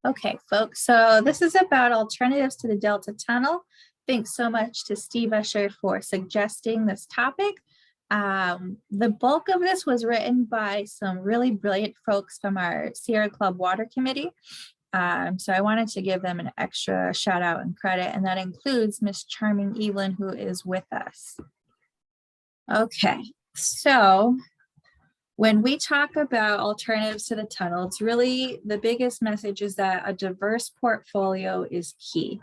Okay, folks, so this is about alternatives to the Delta Tunnel. Thanks so much to Steve Usher for suggesting this topic. The bulk of this was written by some really brilliant folks from our Sierra Club Water Committee. So I wanted to give them an extra shout out and credit, and that includes Miss Charming Evelyn, who is with us. Okay, so when we talk about alternatives to the tunnel, it's really the biggest message is that a diverse portfolio is key.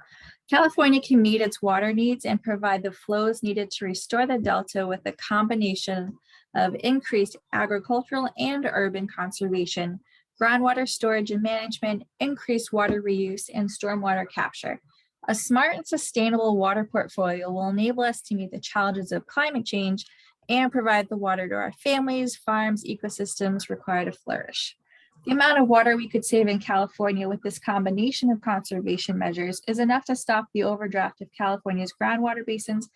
California can meet its water needs and provide the flows needed to restore the Delta with a combination of increased agricultural and urban conservation, groundwater storage and management, increased water reuse, and stormwater capture. A smart and sustainable water portfolio will enable us to meet the challenges of climate change and provide the water to our families, farms, ecosystems required to flourish. The amount of water we could save in California with this combination of conservation measures is enough to stop the overdraft of California's groundwater basins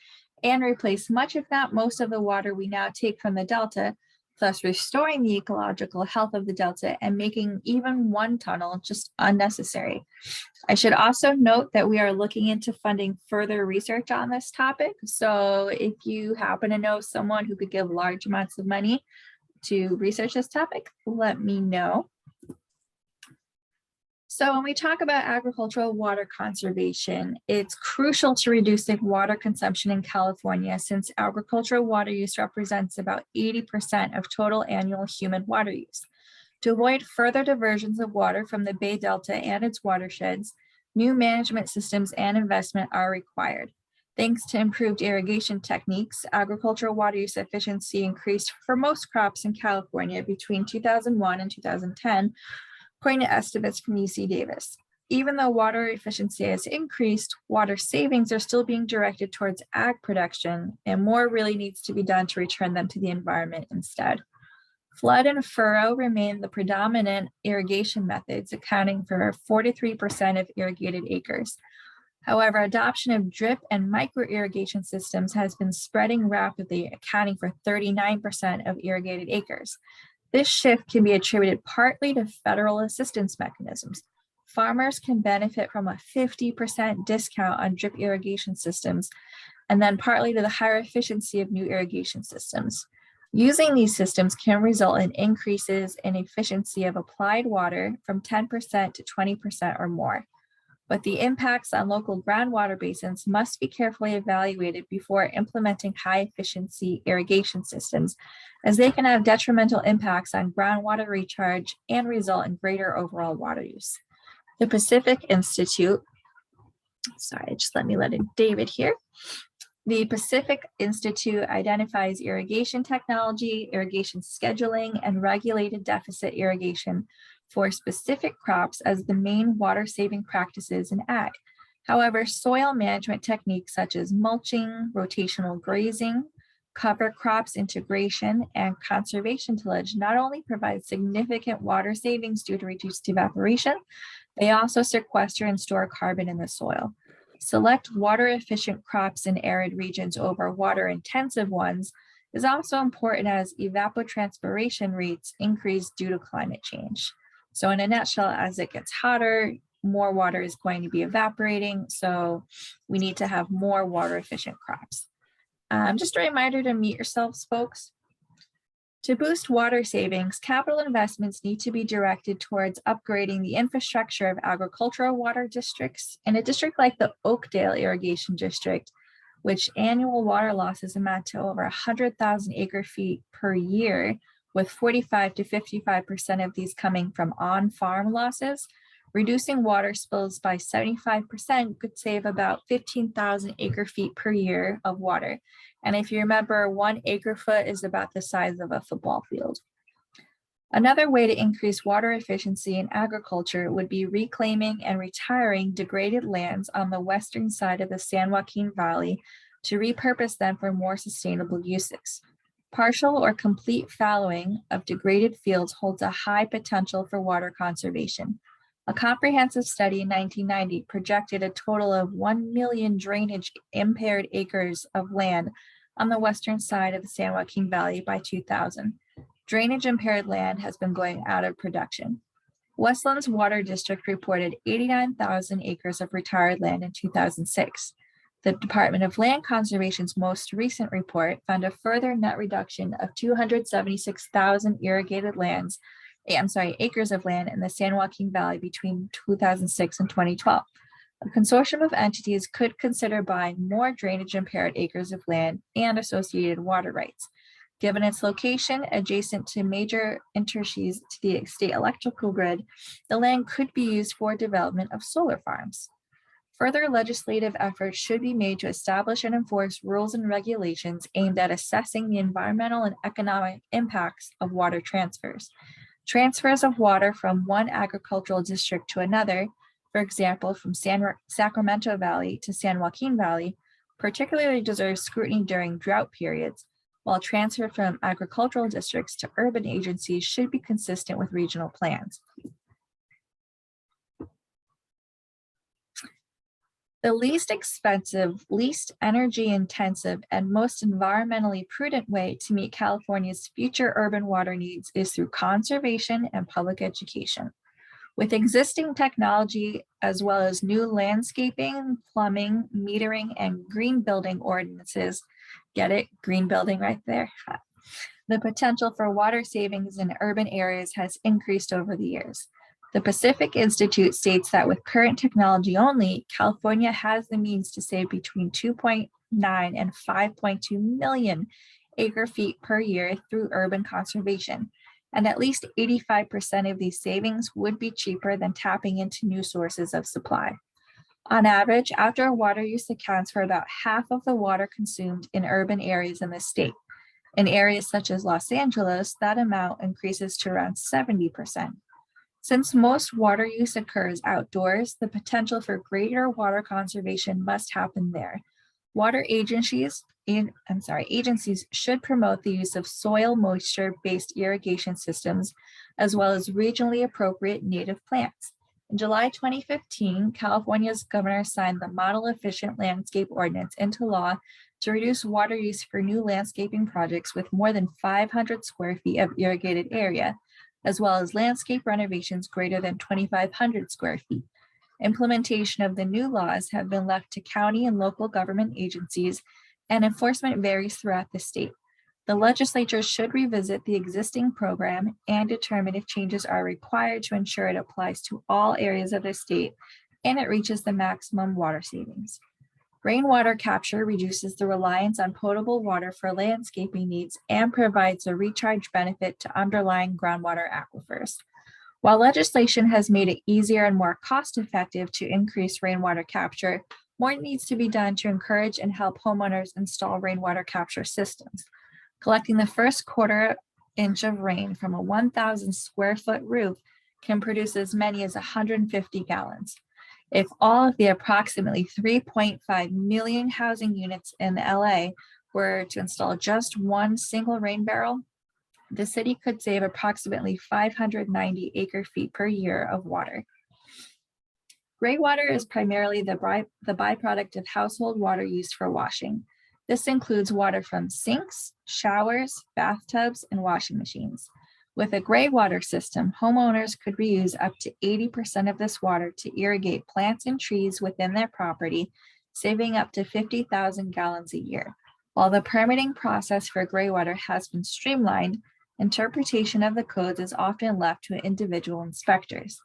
and replace much, if not most, of the water we now take from the Delta, thus restoring the ecological health of the Delta and making even one tunnel just unnecessary. I should also note that we are looking into funding further research on this topic. So if you happen to know someone who could give large amounts of money to research this topic, let me know. So when we talk about agricultural water conservation, it's crucial to reducing water consumption in California since agricultural water use represents about 80% of total annual human water use. To avoid further diversions of water from the Bay Delta and its watersheds, new management systems and investment are required. Thanks to improved irrigation techniques, agricultural water use efficiency increased for most crops in California between 2001 and 2010, according to estimates from UC Davis. Even though water efficiency has increased, water savings are still being directed towards ag production, and more really needs to be done to return them to the environment instead. Flood and furrow remain the predominant irrigation methods, accounting for 43% of irrigated acres. However, adoption of drip and micro irrigation systems has been spreading rapidly, accounting for 39% of irrigated acres. This shift can be attributed partly to federal assistance mechanisms. Farmers can benefit from a 50% discount on drip irrigation systems, and then partly to the higher efficiency of new irrigation systems. Using these systems can result in increases in efficiency of applied water from 10% to 20% or more. But the impacts on local groundwater basins must be carefully evaluated before implementing high efficiency irrigation systems, as they can have detrimental impacts on groundwater recharge and result in greater overall water use. The Pacific Institute, David here. The Pacific Institute identifies irrigation technology, irrigation scheduling, and regulated deficit irrigation for specific crops as the main water-saving practices in ag. However, soil management techniques such as mulching, rotational grazing, cover crops integration, and conservation tillage not only provide significant water savings due to reduced evaporation, they also sequester and store carbon in the soil. Select water-efficient crops in arid regions over water-intensive ones is also important as evapotranspiration rates increase due to climate change. So in a nutshell, as it gets hotter, more water is going to be evaporating, so we need to have more water-efficient crops. Just a reminder to mute yourselves, folks. To boost water savings, capital investments need to be directed towards upgrading the infrastructure of agricultural water districts. In a district like the Oakdale Irrigation District, which annual water losses amount to over 100,000 acre feet per year, with 45 to 55% of these coming from on-farm losses, reducing water spills by 75% could save about 15,000 acre feet per year of water. And if you remember, 1 acre foot is about the size of a football field. Another way to increase water efficiency in agriculture would be reclaiming and retiring degraded lands on the western side of the San Joaquin Valley to repurpose them for more sustainable uses. Partial or complete fallowing of degraded fields holds a high potential for water conservation. A comprehensive study in 1990 projected a total of 1 million drainage impaired acres of land on the western side of the San Joaquin Valley by 2000. Drainage impaired land has been going out of production. Westland's Water District reported 89,000 acres of retired land in 2006. The Department of Land Conservation's most recent report found a further net reduction of 276,000 acres of land in the San Joaquin Valley between 2006 and 2012. A consortium of entities could consider buying more drainage-impaired acres of land and associated water rights. Given its location adjacent to major intersties to the state electrical grid, the land could be used for development of solar farms. Further legislative efforts should be made to establish and enforce rules and regulations aimed at assessing the environmental and economic impacts of water transfers. Transfers of water from one agricultural district to another, for example, from Sacramento Valley to San Joaquin Valley, particularly deserve scrutiny during drought periods, while transfer from agricultural districts to urban agencies should be consistent with regional plans. The least expensive, least energy intensive, and most environmentally prudent way to meet California's future urban water needs is through conservation and public education. With existing technology, as well as new landscaping, plumbing, metering, and green building ordinances, get it? Green building right there. The potential for water savings in urban areas has increased over the years. The Pacific Institute states that with current technology only, California has the means to save between 2.9 and 5.2 million acre feet per year through urban conservation. And at least 85% of these savings would be cheaper than tapping into new sources of supply. On average, outdoor water use accounts for about half of the water consumed in urban areas in the state. In areas such as Los Angeles, that amount increases to around 70%. Since most water use occurs outdoors, the potential for greater water conservation must happen there. Water agencies should promote the use of soil moisture-based irrigation systems, as well as regionally appropriate native plants. In July 2015, California's governor signed the Model Efficient Landscape Ordinance into law to reduce water use for new landscaping projects with more than 500 square feet of irrigated area, as well as landscape renovations greater than 2,500 square feet. Implementation of the new laws have been left to county and local government agencies, and enforcement varies throughout the state. The legislature should revisit the existing program and determine if changes are required to ensure it applies to all areas of the state and it reaches the maximum water savings. Rainwater capture reduces the reliance on potable water for landscaping needs and provides a recharge benefit to underlying groundwater aquifers. While legislation has made it easier and more cost-effective to increase rainwater capture, more needs to be done to encourage and help homeowners install rainwater capture systems. Collecting the first quarter inch of rain from a 1,000 square foot roof can produce as many as 150 gallons. If all of the approximately 3.5 million housing units in LA were to install just one single rain barrel, the city could save approximately 590 acre feet per year of water. Gray water is primarily the byproduct of household water used for washing. This includes water from sinks, showers, bathtubs, and washing machines. With a gray water system, homeowners could reuse up to 80% of this water to irrigate plants and trees within their property, saving up to 50,000 gallons a year. While the permitting process for gray water has been streamlined, interpretation of the codes is often left to individual inspectors.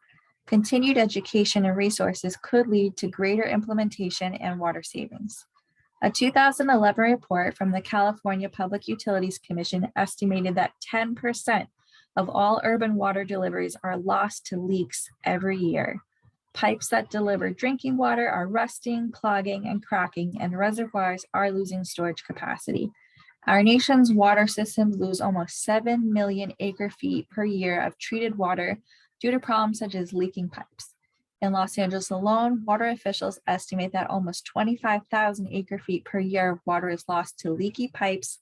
Continued education and resources could lead to greater implementation and water savings. A 2011 report from the California Public Utilities Commission estimated that 10% of all urban water deliveries are lost to leaks every year. Pipes that deliver drinking water are rusting, clogging, and cracking, and reservoirs are losing storage capacity. Our nation's water systems lose almost 7 million acre feet per year of treated water due to problems such as leaking pipes. In Los Angeles alone, water officials estimate that almost 25,000 acre feet per year of water is lost to leaky pipes,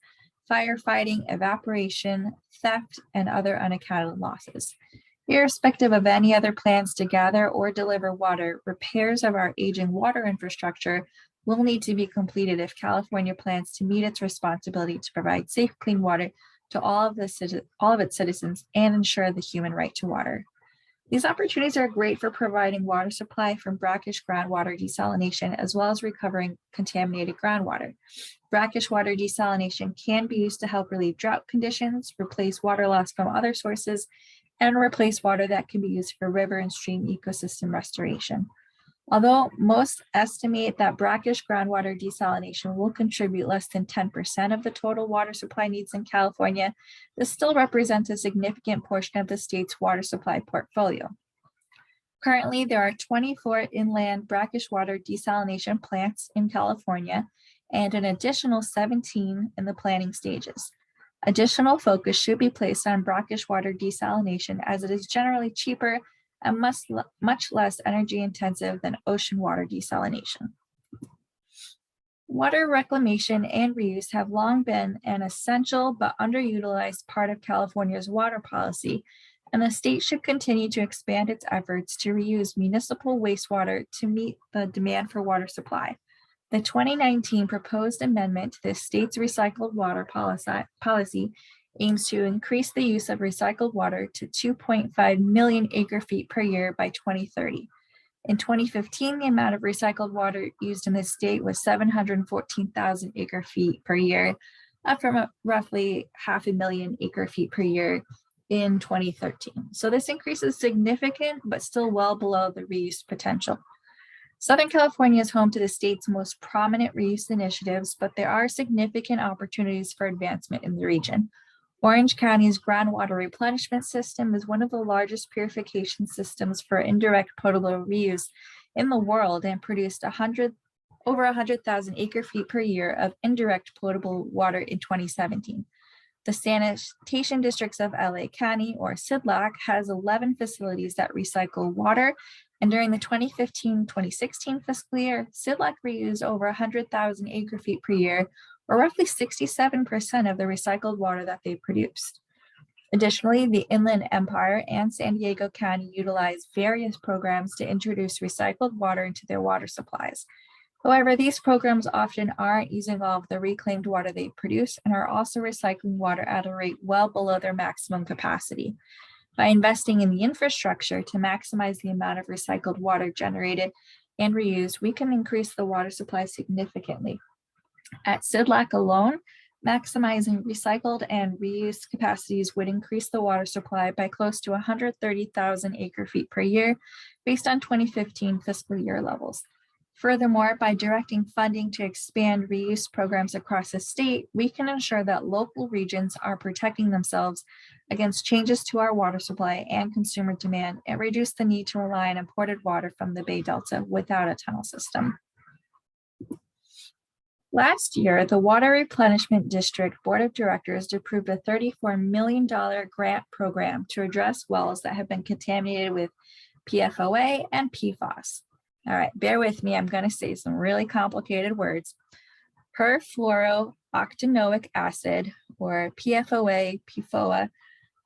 firefighting, evaporation, theft, and other unaccounted losses. Irrespective of any other plans to gather or deliver water, repairs of our aging water infrastructure will need to be completed if California plans to meet its responsibility to provide safe, clean water to all of its citizens and ensure the human right to water. These opportunities are great for providing water supply from brackish groundwater desalination, as well as recovering contaminated groundwater. Brackish water desalination can be used to help relieve drought conditions, replace water loss from other sources, and replace water that can be used for river and stream ecosystem restoration. Although most estimate that brackish groundwater desalination will contribute less than 10% of the total water supply needs in California, this still represents a significant portion of the state's water supply portfolio. Currently, there are 24 inland brackish water desalination plants in California and an additional 17 in the planning stages. Additional focus should be placed on brackish water desalination as it is generally cheaper and much less energy intensive than ocean water desalination. Water reclamation and reuse have long been an essential but underutilized part of California's water policy, and the state should continue to expand its efforts to reuse municipal wastewater to meet the demand for water supply. The 2019 proposed amendment to the state's recycled water policy aims to increase the use of recycled water to 2.5 million acre-feet per year by 2030. In 2015, the amount of recycled water used in the state was 714,000 acre-feet per year, up from roughly 500,000 acre-feet per year in 2013. So this increase is significant, but still well below the reuse potential. Southern California is home to the state's most prominent reuse initiatives, but there are significant opportunities for advancement in the region. Orange County's groundwater replenishment system is one of the largest purification systems for indirect potable reuse in the world and produced over 100,000 acre-feet per year of indirect potable water in 2017. The sanitation districts of LA County, or SIDLAC, has 11 facilities that recycle water, and during the 2015-2016 fiscal year, SIDLAC reused over 100,000 acre-feet per year, or roughly 67% of the recycled water that they produced. Additionally, the Inland Empire and San Diego County utilize various programs to introduce recycled water into their water supplies. However, these programs often aren't using all of the reclaimed water they produce and are also recycling water at a rate well below their maximum capacity. By investing in the infrastructure to maximize the amount of recycled water generated and reused, we can increase the water supply significantly. At SIDLAC alone, maximizing recycled and reused capacities would increase the water supply by close to 130,000 acre-feet per year based on 2015 fiscal year levels. Furthermore, by directing funding to expand reuse programs across the state, we can ensure that local regions are protecting themselves against changes to our water supply and consumer demand and reduce the need to rely on imported water from the Bay Delta without a tunnel system. Last year, the Water Replenishment District Board of Directors approved a $34 million grant program to address wells that have been contaminated with PFOA and PFOS. All right, bear with me. I'm going to say some really complicated words. Perfluorooctanoic acid, or PFOA, PFOA,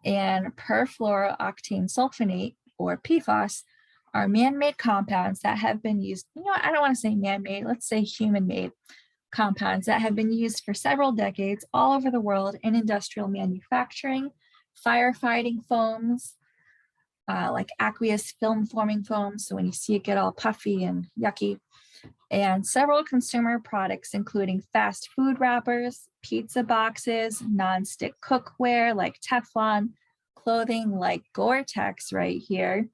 and perfluorooctane sulfonate, or PFOS, are man-made compounds that have been used, I don't want to say man-made, let's say human-made compounds that have been used for several decades all over the world in industrial manufacturing, firefighting foams, like aqueous film forming foam, so when you see it get all puffy and yucky, and several consumer products, including fast food wrappers, pizza boxes, non-stick cookware like Teflon, clothing like Gore-Tex right here,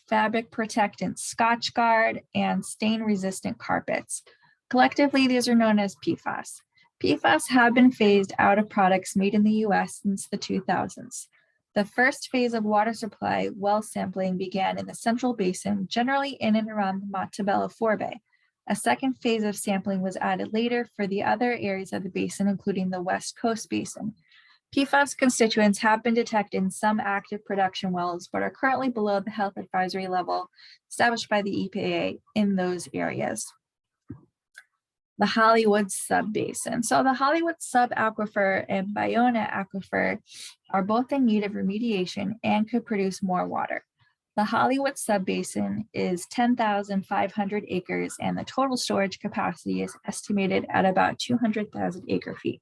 fabric protectant Scotchgard, and stain-resistant carpets. Collectively, these are known as PFAS. PFAS have been phased out of products made in the US since the 2000s. The first phase of water supply well sampling began in the Central Basin, generally in and around the Montebello forebay. A second phase of sampling was added later for the other areas of the basin, including the West Coast Basin. PFAS constituents have been detected in some active production wells, but are currently below the health advisory level established by the EPA in those areas. The Hollywood Sub Basin. So the Hollywood Sub Aquifer and Ballona Aquifer are both in need of remediation and could produce more water. The Hollywood Sub Basin is 10,500 acres and the total storage capacity is estimated at about 200,000 acre feet.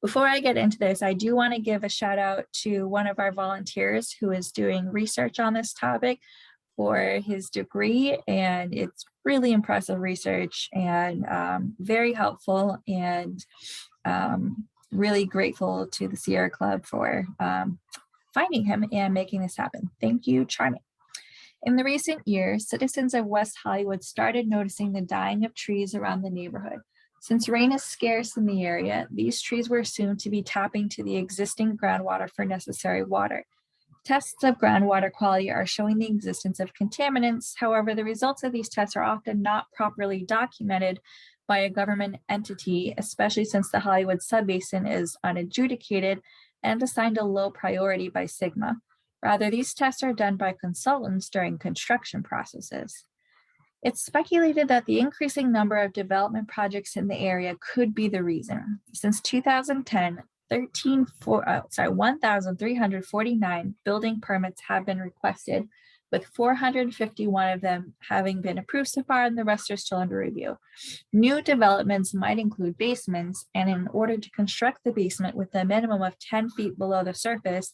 Before I get into this, I do want to give a shout out to one of our volunteers who is doing research on this topic for his degree, and it's really impressive research and very helpful, and really grateful to the Sierra Club for finding him and making this happen. Thank you, Charming. In the recent years, citizens of West Hollywood started noticing the dying of trees around the neighborhood. Since rain is scarce in the area, these trees were assumed to be tapping to the existing groundwater for necessary water. Tests of groundwater quality are showing the existence of contaminants. However, the results of these tests are often not properly documented by a government entity, especially since the Hollywood Sub Basin is unadjudicated and assigned a low priority by SGMA. Rather, these tests are done by consultants during construction processes. It's speculated that the increasing number of development projects in the area could be the reason. Since 2010, 1,349 building permits have been requested, with 451 of them having been approved so far, and the rest are still under review. New developments might include basements, and in order to construct the basement with a minimum of 10 feet below the surface,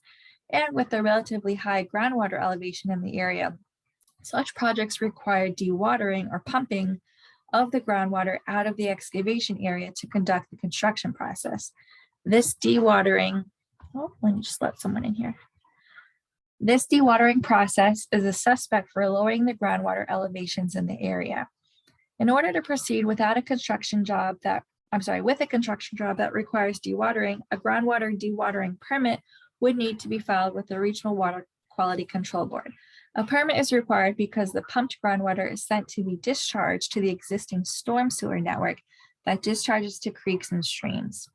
and with a relatively high groundwater elevation in the area, such projects require dewatering or pumping of the groundwater out of the excavation area to conduct the construction process. This dewatering, let me just let someone in here. This dewatering process is a suspect for lowering the groundwater elevations in the area. In order to proceed without a construction job that, with a construction job that requires dewatering, a groundwater dewatering permit would need to be filed with the Regional Water Quality Control Board. A permit is required because the pumped groundwater is sent to be discharged to the existing storm sewer network that discharges to creeks and streams.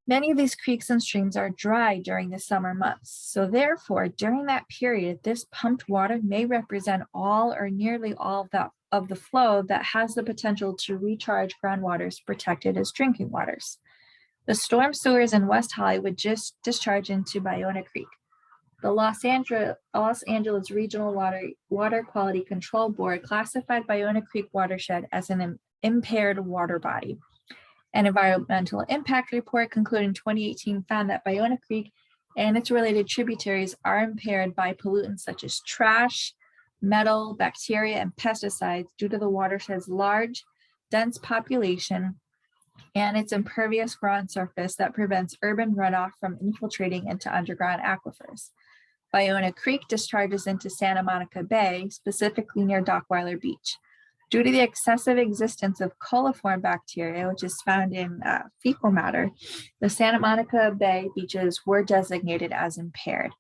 Many of these creeks and streams are dry during the summer months, so therefore, during that period, this pumped water may represent all or nearly all of the flow that has the potential to recharge groundwaters protected as drinking waters. The storm sewers in West Hollywood just discharge into Ballona Creek. The Los Angeles Regional Water Quality Control Board classified Ballona Creek watershed as an impaired water body. An environmental impact report concluded in 2018 found that Ballona Creek and its related tributaries are impaired by pollutants such as trash, metal, bacteria, and pesticides due to the watershed's large, dense population and its impervious ground surface that prevents urban runoff from infiltrating into underground aquifers. Ballona Creek discharges into Santa Monica Bay, specifically near Dockweiler Beach. Due to the excessive existence of coliform bacteria, which is found in fecal matter, the Santa Monica Bay beaches were designated as impaired.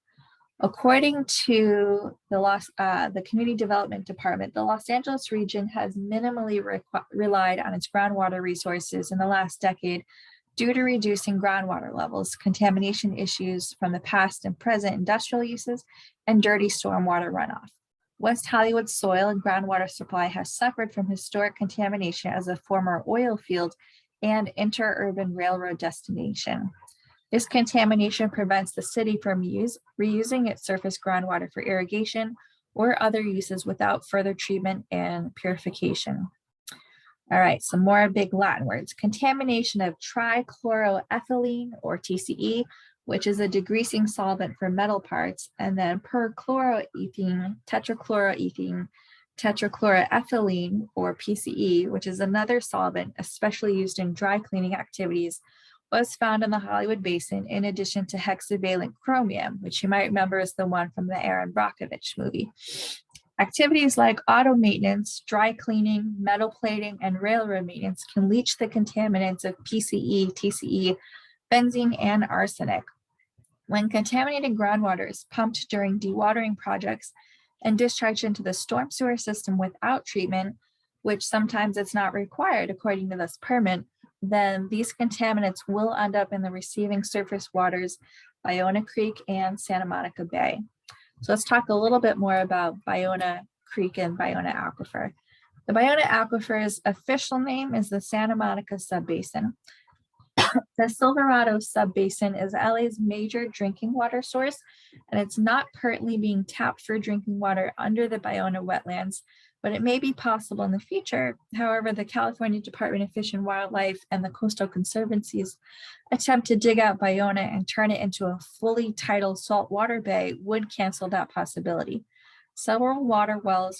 According to the Community Development Department, the Los Angeles region has minimally relied on its groundwater resources in the last decade due to reducing groundwater levels, contamination issues from the past and present industrial uses, and dirty stormwater runoff. West Hollywood's soil and groundwater supply has suffered from historic contamination as a former oil field and interurban railroad destination. This contamination prevents the city from reusing its surface groundwater for irrigation or other uses without further treatment and purification. All right, some more big Latin words. Contamination of trichloroethylene or TCE, which is a degreasing solvent for metal parts, and then perchloroethene, tetrachloroethylene, or PCE, which is another solvent especially used in dry cleaning activities, was found in the Hollywood Basin in addition to hexavalent chromium, which you might remember is the one from the Aaron Brockovich movie. Activities like auto maintenance, dry cleaning, metal plating, and railroad maintenance can leach the contaminants of PCE, TCE, benzene, and arsenic. When contaminated groundwater is pumped during dewatering projects and discharged into the storm sewer system without treatment, which sometimes it's not required according to this permit, then these contaminants will end up in the receiving surface waters, Ballona Creek and Santa Monica Bay. So let's talk a little bit more about Ballona Creek and Ballona Aquifer. The Ballona Aquifer's official name is the Santa Monica Sub Basin. The Silverado Sub Basin is LA's major drinking water source, and it's not currently being tapped for drinking water under the Ballona wetlands, but it may be possible in the future. However, the California Department of Fish and Wildlife and the Coastal Conservancy's attempt to dig out Ballona and turn it into a fully tidal saltwater bay would cancel that possibility. Several water well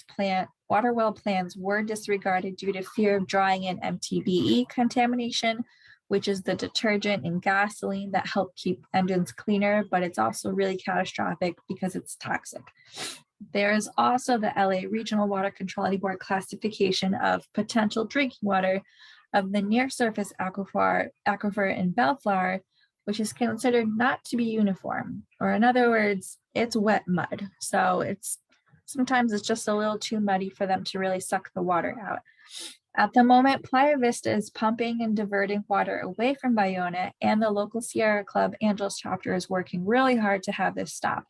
plans were disregarded due to fear of drawing in MTBE contamination, which is the detergent in gasoline that help keep engines cleaner, but it's also really catastrophic because it's toxic. There is also the LA Regional Water Control Board classification of potential drinking water of the near surface aquifer in Bellflower, which is considered not to be uniform, or in other words, it's wet mud. So sometimes it's just a little too muddy for them to really suck the water out. At the moment, Playa Vista is pumping and diverting water away from Ballona, and the local Sierra Club Angeles chapter is working really hard to have this stop.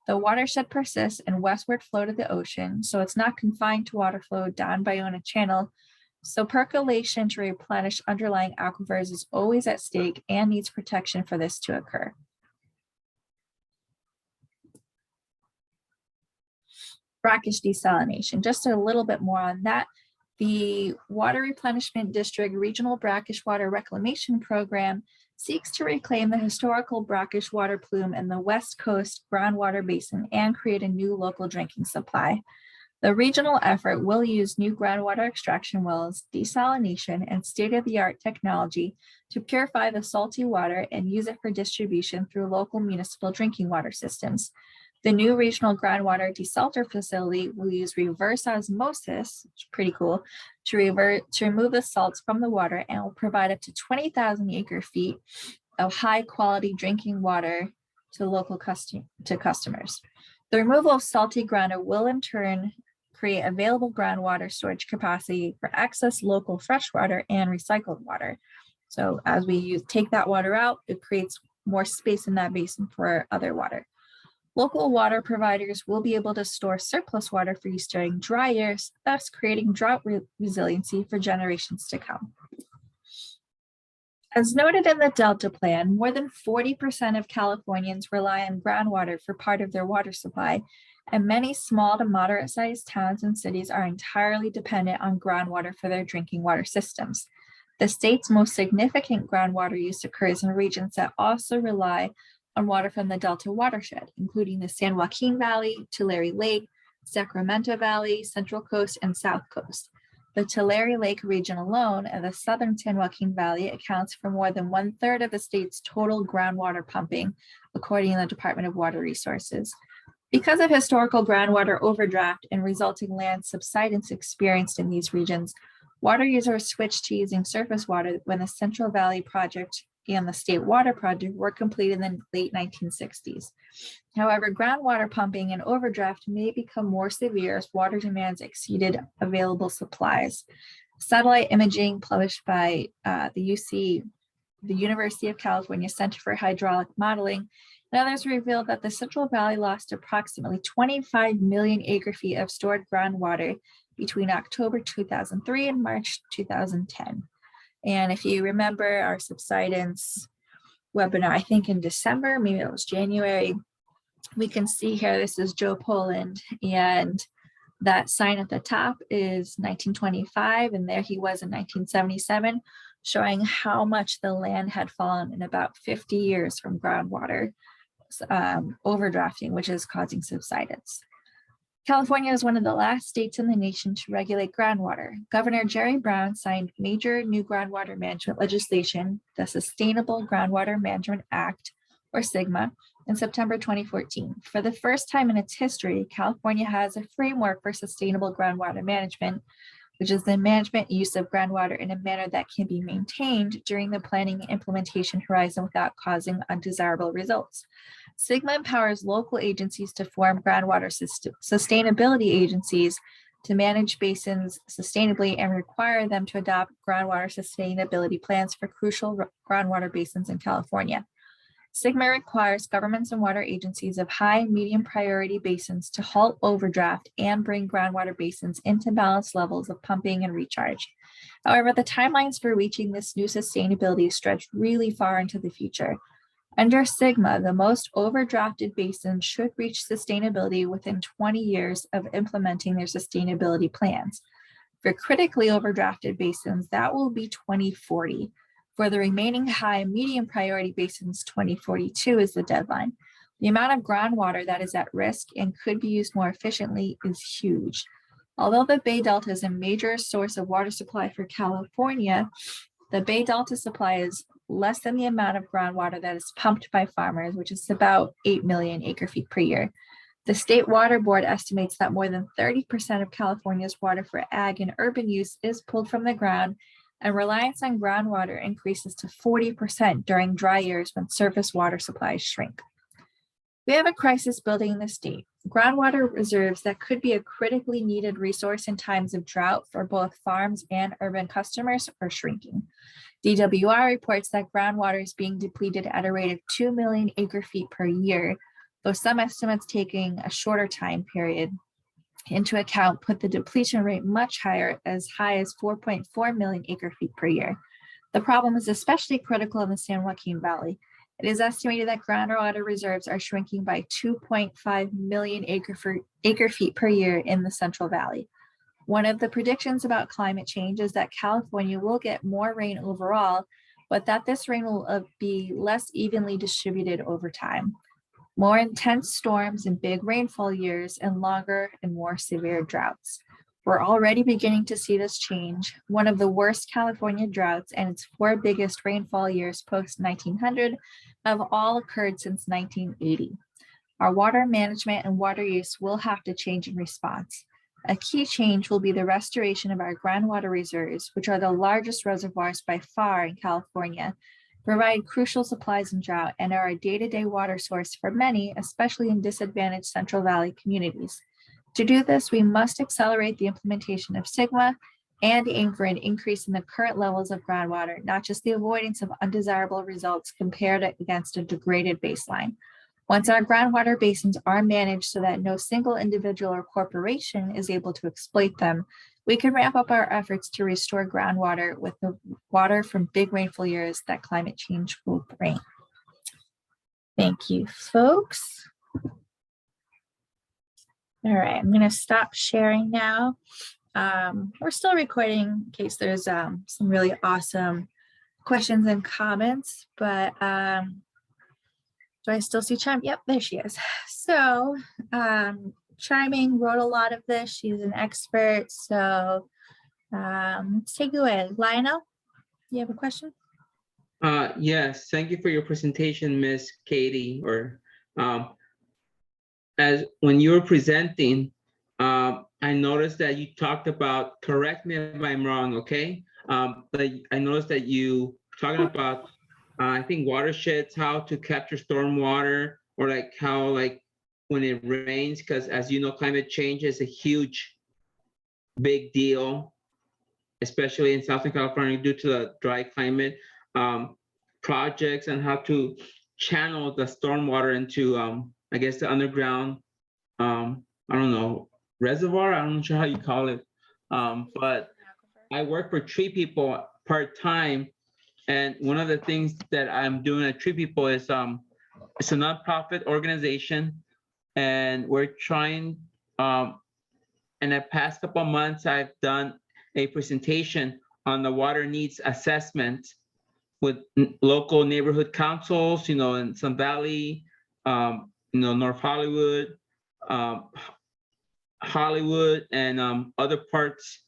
The watershed persists and westward flow to the ocean, so it's not confined to water flow down Ballona Channel. So percolation to replenish underlying aquifers is always at stake and needs protection for this to occur. Brackish desalination, just a little bit more on that. The Water Replenishment District Regional Brackish Water Reclamation Program seeks to reclaim the historical brackish water plume in the West Coast groundwater basin and create a new local drinking supply. The regional effort will use new groundwater extraction wells, desalination, and state-of-the-art technology to purify the salty water and use it for distribution through local municipal drinking water systems. The new regional groundwater desalter facility will use reverse osmosis, which is pretty cool, to remove the salts from the water, and will provide up to 20,000 acre feet of high quality drinking water to local customers. The removal of salty groundwater will in turn create available groundwater storage capacity for excess local freshwater and recycled water. So as we take that water out, it creates more space in that basin for other water. Local water providers will be able to store surplus water for use during dry years, thus creating drought resiliency for generations to come. As noted in the Delta Plan, more than 40% of Californians rely on groundwater for part of their water supply, and many small to moderate-sized towns and cities are entirely dependent on groundwater for their drinking water systems. The state's most significant groundwater use occurs in regions that also rely on water from the Delta watershed, including the San Joaquin Valley, Tulare Lake, Sacramento Valley, Central Coast, and South Coast. The Tulare Lake region alone and the southern San Joaquin Valley accounts for more than 1/3 of the state's total groundwater pumping, according to the Department of Water Resources. Because of historical groundwater overdraft and resulting land subsidence experienced in these regions, water users switched to using surface water when the Central Valley Project and the State Water Project were completed in the late 1960s. However, groundwater pumping and overdraft may become more severe as water demands exceeded available supplies. Satellite imaging published by the University of California Center for Hydraulic Modeling and others revealed that the Central Valley lost approximately 25 million acre feet of stored groundwater between October 2003 and March 2010. And if you remember our subsidence webinar, I think in December, maybe it was January, we can see here, this is Joe Poland, and that sign at the top is 1925, and there he was in 1977, showing how much the land had fallen in about 50 years from groundwater overdrafting, which is causing subsidence. California is one of the last states in the nation to regulate groundwater. Governor Jerry Brown signed major new groundwater management legislation, the Sustainable Groundwater Management Act, or SGMA, in September 2014. For the first time in its history, California has a framework for sustainable groundwater management, which is the management use of groundwater in a manner that can be maintained during the planning and implementation horizon without causing undesirable results. SGMA empowers local agencies to form groundwater sustainability agencies to manage basins sustainably and require them to adopt groundwater sustainability plans for crucial groundwater basins in California. SGMA requires governments and water agencies of high and medium priority basins to halt overdraft and bring groundwater basins into balanced levels of pumping and recharge. However, the timelines for reaching this new sustainability stretch really far into the future. Under SGMA, the most overdrafted basins should reach sustainability within 20 years of implementing their sustainability plans. For critically overdrafted basins, that will be 2040. For the remaining high and medium priority basins, 2042 is the deadline. The amount of groundwater that is at risk and could be used more efficiently is huge. Although the Bay Delta is a major source of water supply for California, the Bay Delta supply is less than the amount of groundwater that is pumped by farmers, which is about 8 million acre feet per year. The State Water Board estimates that more than 30% of California's water for ag and urban use is pulled from the ground, and reliance on groundwater increases to 40% during dry years when surface water supplies shrink. We have a crisis building in the state. Groundwater reserves that could be a critically needed resource in times of drought for both farms and urban customers are shrinking. DWR reports that groundwater is being depleted at a rate of 2 million acre feet per year, though some estimates taking a shorter time period into account put the depletion rate much higher, as high as 4.4 million acre feet per year. The problem is especially critical in the San Joaquin Valley. It is estimated that groundwater reserves are shrinking by 2.5 million acre feet per year in the Central Valley. One of the predictions about climate change is that California will get more rain overall, but that this rain will be less evenly distributed over time. More intense storms and big rainfall years, and longer and more severe droughts. We're already beginning to see this change. One of the worst California droughts and its 4 biggest rainfall years post-1900 have all occurred since 1980. Our water management and water use will have to change in response. A key change will be the restoration of our groundwater reserves, which are the largest reservoirs by far in California, provide crucial supplies in drought, and are a day-to-day water source for many, especially in disadvantaged Central Valley communities. To do this, we must accelerate the implementation of SGMA and aim for an increase in the current levels of groundwater, not just the avoidance of undesirable results compared against a degraded baseline. Once our groundwater basins are managed so that no single individual or corporation is able to exploit them, we can ramp up our efforts to restore groundwater with the water from big rainfall years that climate change will bring. Thank you, folks. All right, I'm going to stop sharing now. We're still recording in case there's some really awesome questions and comments, but do I still see Chime? Yep, there she is. So Chiming wrote a lot of this. She's an expert. So let's take it away. Lionel, you have a question? Yes, thank you for your presentation, Miss Katie. Or as when you were presenting, I noticed that you talked about, correct me if I'm wrong, okay? But I noticed that you talking about, I think watersheds, how to capture stormwater, or like how like when it rains, because as you know, climate change is a huge, big deal, especially in Southern California due to the dry climate. Projects and how to channel the stormwater into, I guess, the underground, I don't know, reservoir. I'm not sure how you call it, but I work for Tree People part-time, and one of the things that I'm doing at Tree People is it's a nonprofit organization, and we're trying. In the past couple of months, I've done a presentation on the water needs assessment with local neighborhood councils, you know, in Sun Valley, you know, North Hollywood, and other parts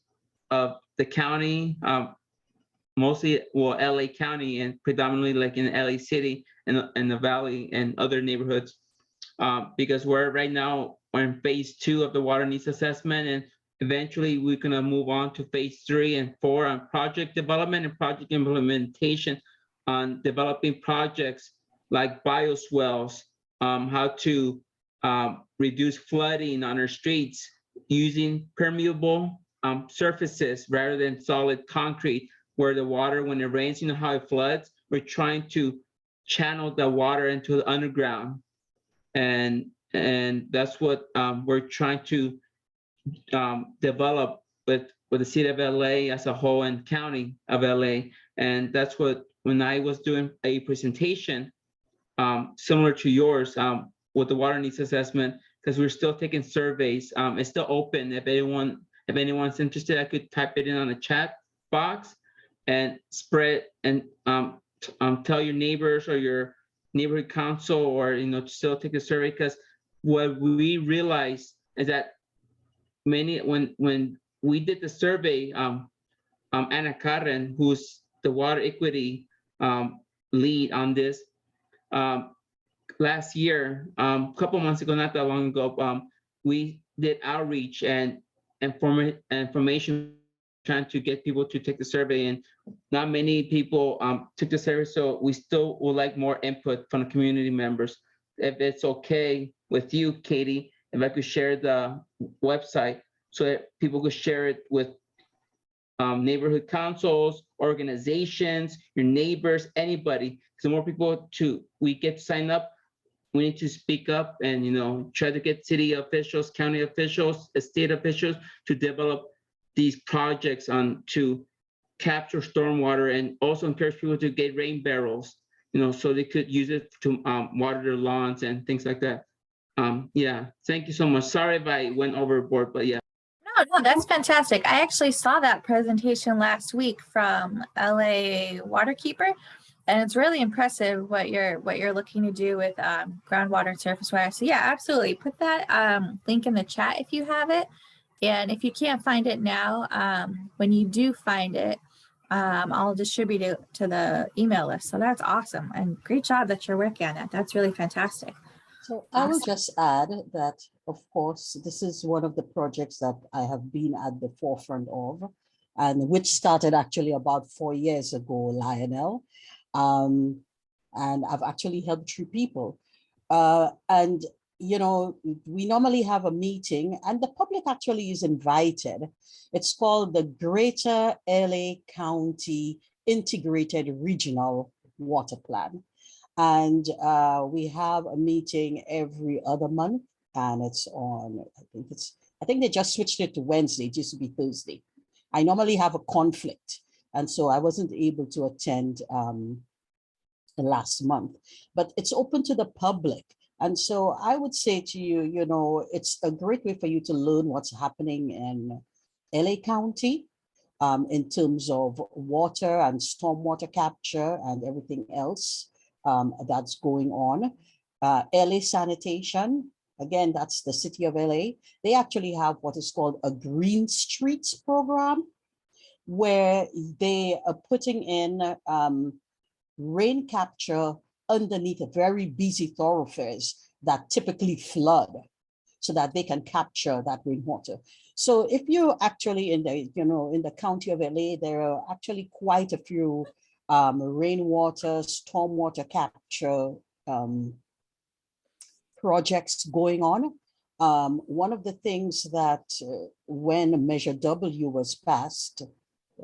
of the county, mostly, well, LA County, and predominantly like in LA City and the Valley and other neighborhoods, because we're right now in phase 2 of the water needs assessment, and eventually we're gonna move on to phase 3 and 4 on project development and project implementation, on developing projects like bioswales, how to reduce flooding on our streets using permeable surfaces rather than solid concrete, where the water, when it rains, you know how it floods. We're trying to channel the water into the underground, and that's what we're trying to develop with the city of LA as a whole and county of LA. And that's what, when I was doing a presentation similar to yours with the water needs assessment, because we're still taking surveys. It's still open. If anyone's interested, I could type it in on the chat box and spread and tell your neighbors or your neighborhood council, or to still take the survey, because what we realized is that when we did the survey, Anna Karen, who's the water equity lead on this, last year, a couple months ago, not that long ago, we did outreach and information trying to get people to take the survey, and not many people took the survey. So we still would like more input from the community members. If it's okay with you, Katie, if I could share the website so that people could share it with neighborhood councils, organizations, your neighbors, anybody. The more people we get to sign up, we need to speak up and try to get city officials, county officials, state officials to develop these projects to capture stormwater, and also encourage people to get rain barrels, so they could use it to water their lawns and things like that. Yeah, thank you so much. Sorry if I went overboard, but yeah. No, that's fantastic. I actually saw that presentation last week from LA Waterkeeper, and it's really impressive what you're looking to do with groundwater and surface water. So yeah, absolutely. Put that link in the chat if you have it. And if you can't find it now, when you do find it, I'll distribute it to the email list. So that's awesome. And great job that you're working on that. That's really fantastic. So I will just add that, of course, this is one of the projects that I have been at the forefront of, and which started actually about 4 years ago, Lionel. And I've actually helped 3 people. And we normally have a meeting, and the public actually is invited. It's called the Greater LA County Integrated Regional Water Plan. And we have a meeting every other month, and it's on, I think they just switched it to Wednesday. It used to be Thursday. I normally have a conflict, and so I wasn't able to attend last month, but it's open to the public. And so I would say to you, it's a great way for you to learn what's happening in LA County in terms of water and stormwater capture and everything else that's going on. LA Sanitation, again, that's the city of LA. They actually have what is called a Green Streets program, where they are putting in rain capture underneath very busy thoroughfares that typically flood, so that they can capture that rainwater. So if you're actually in the county of LA, there are actually quite a few rainwater, stormwater capture projects going on. One of the things that when Measure W was passed,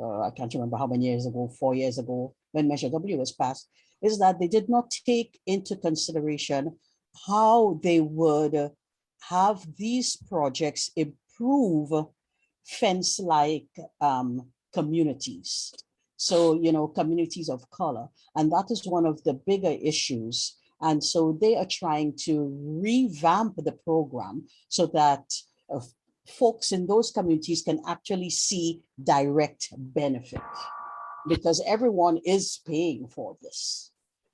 I can't remember how many years ago, 4 years ago, when Measure W was passed, is that they did not take into consideration how they would have these projects improve fence-like communities. So, communities of color. And that is one of the bigger issues. And so they are trying to revamp the program so that folks in those communities can actually see direct benefit, because everyone is paying for this.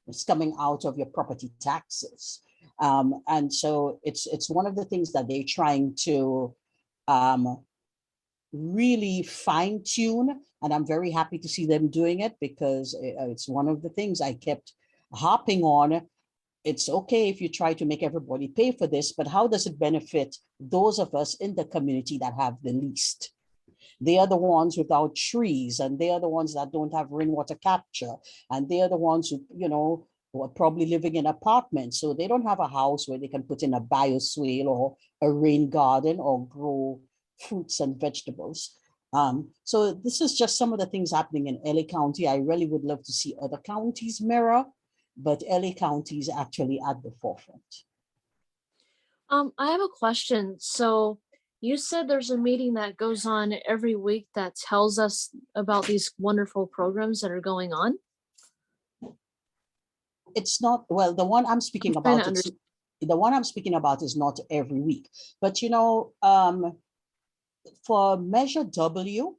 It's coming out of your property taxes. And so it's one of the things that they're trying to really fine tune. And I'm very happy to see them doing it, because it's one of the things I kept harping on. It's okay if you try to make everybody pay for this, but how does it benefit those of us in the community that have the least? They are the ones without trees, and they are the ones that don't have rainwater capture, and they are the ones who are probably living in apartments, so they don't have a house where they can put in a bioswale or a rain garden or grow fruits and vegetables. So this is just some of the things happening in LA County. I really would love to see other counties mirror but LA County is actually at the forefront. I have a question. So you said there's a meeting that goes on every week that tells us about these wonderful programs that are going on. It's not, well, the one I'm speaking I'm trying about, to it's, the one I'm speaking about is not every week, but you know, for Measure W,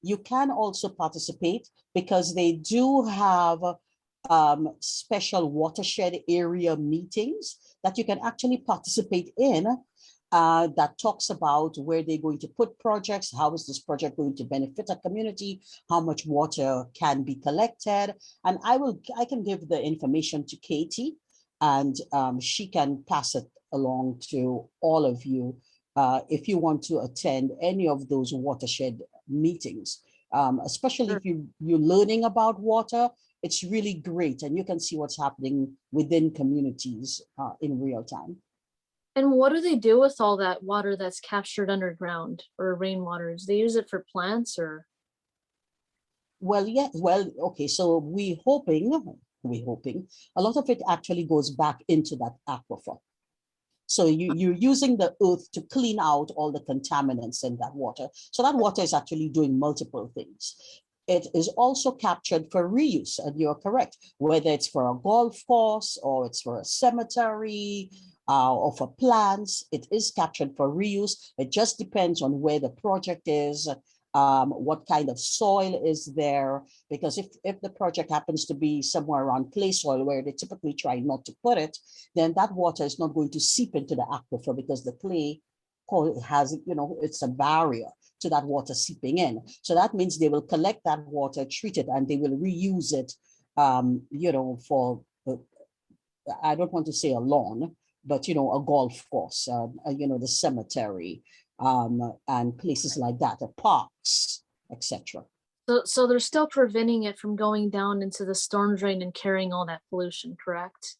you can also participate because they do have special watershed area meetings that you can actually participate in, that talks about where they're going to put projects, how is this project going to benefit a community, how much water can be collected. And I can give the information to Katie, and she can pass it along to all of you if you want to attend any of those watershed meetings. Especially if you're learning about water, it's really great, and you can see what's happening within communities in real time. And what do they do with all that water that's captured underground or rainwater? Do they use it for plants or? Well, yeah, well, okay, so we're hoping a lot of it actually goes back into that aquifer. So you're using the earth to clean out all the contaminants in that water. So that water is actually doing multiple things. It is also captured for reuse, and you're correct, whether it's for a golf course or it's for a cemetery or for plants, it is captured for reuse. It just depends on where the project is, what kind of soil is there, because if the project happens to be somewhere around clay soil where they typically try not to put it, then that water is not going to seep into the aquifer because the clay has, you know, it's a barrier to that water seeping in. So that means they will collect that water, treat it, and they will reuse it, you know, for, I don't want to say a lawn, but, you know, a golf course, you know, the cemetery, and places like that, the parks, etc. So they're still preventing it from going down into the storm drain and carrying all that pollution, correct?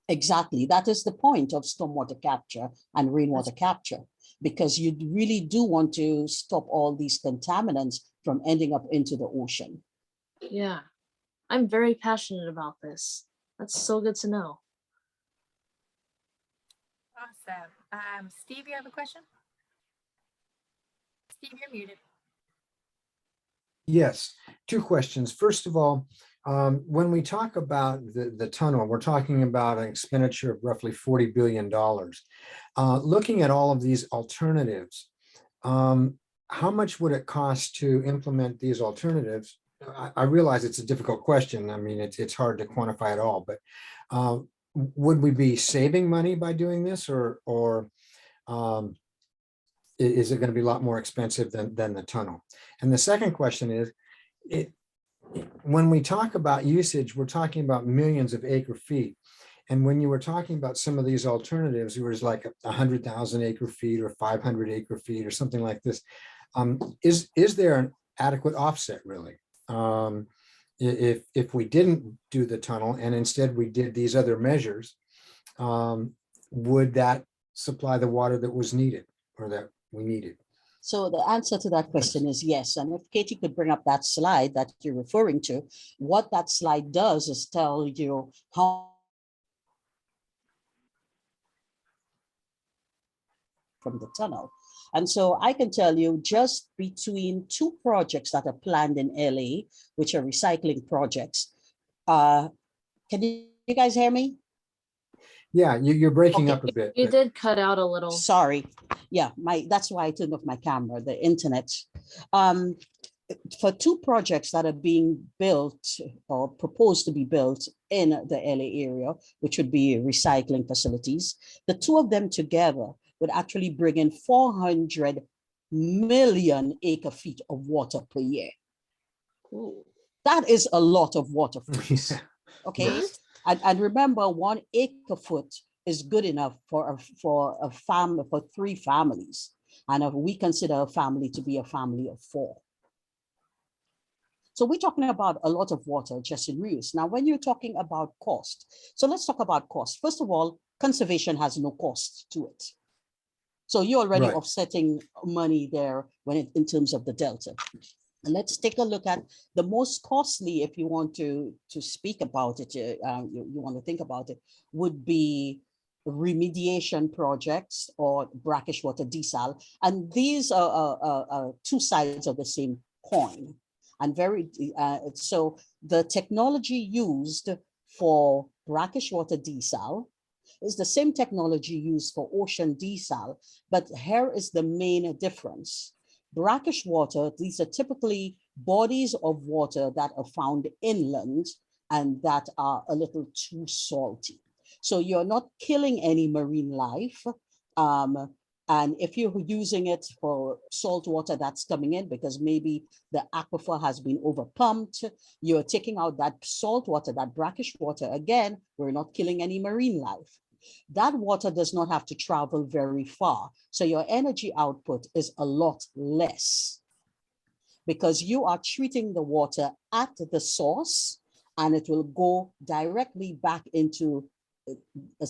Exactly. That is the point of stormwater capture and rainwater capture, because you really do want to stop all these contaminants from ending up into the ocean. Yeah, I'm very passionate about this. That's so good to know. Awesome. Steve, you have a question? Steve, you're muted. Yes, two questions. First of all, when we talk about the tunnel, we're talking about an expenditure of roughly $40 billion. Looking at all of these alternatives, how much would it cost to implement these alternatives? I realize it's a difficult question. I mean, it's hard to quantify it all, but would we be saving money by doing this, or is it going to be a lot more expensive than the tunnel? And the second question is, when we talk about usage, we're talking about millions of acre feet. And when you were talking about some of these alternatives, it was like 100,000 acre feet or 500 acre feet or something like this. Is there an adequate offset, really? If we didn't do the tunnel and instead we did these other measures, would that supply the water that was needed or that we needed? So the answer to that question is yes. And if Katie could bring up that slide that you're referring to, what that slide does is tell you how from the tunnel. And so I can tell you just between two projects that are planned in LA, which are recycling projects. Can you guys hear me? Yeah, you're breaking Okay. up a bit. You did cut out a little. Sorry. Yeah, that's why I turned off my camera, the internet. For two projects that are being built or proposed to be built in the LA area, which would be recycling facilities, the two of them together would actually bring in 400 million acre feet of water per year. Ooh. That is a lot of water for us. Yeah. Okay. Yes. And remember, 1 acre foot is good enough for a family, for 3 families. And if we consider a family to be a family of 4. So we're talking about a lot of water just in reuse. Now, when you're talking about cost, so let's talk about cost. First of all, conservation has no cost to it. So you're already Right. offsetting money there when in terms of the delta. Let's take a look at the most costly, if you want to speak about it, you want to think about it, would be remediation projects or brackish water desal. And these are two sides of the same coin. And so the technology used for brackish water desal is the same technology used for ocean desal, but here is the main difference. Brackish water, these are typically bodies of water that are found inland and that are a little too salty. So you're not killing any marine life. And if you're using it for salt water that's coming in because maybe the aquifer has been overpumped, you're taking out that salt water, that brackish water. Again, we're not killing any marine life. That water does not have to travel very far. So your energy output is a lot less because you are treating the water at the source and it will go directly back into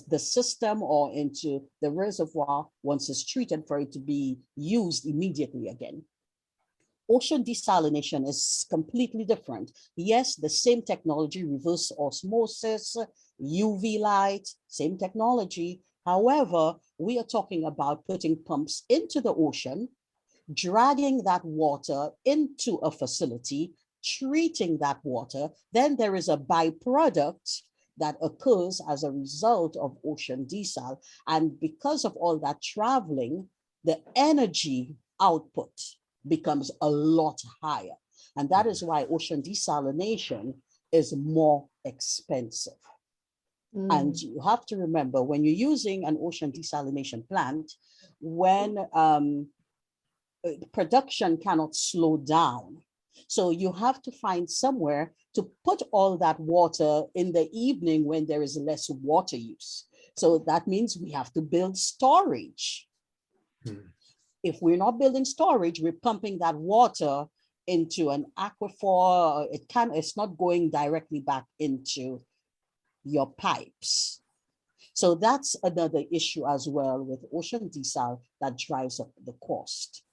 the system or into the reservoir once it's treated for it to be used immediately again. Ocean desalination is completely different. Yes, the same technology, reverse osmosis, UV light, same technology. However, we are talking about putting pumps into the ocean, dragging that water into a facility, treating that water. Then there is a byproduct that occurs as a result of ocean desal. And because of all that traveling, the energy output becomes a lot higher. And that is why ocean desalination is more expensive. And you have to remember when you're using an ocean desalination plant, when production cannot slow down. So you have to find somewhere to put all that water in the evening when there is less water use. So that means we have to build storage. If we're not building storage, we're pumping that water into an aquifer. It's not going directly back into your pipes. So that's another issue as well with ocean desal that drives up the cost.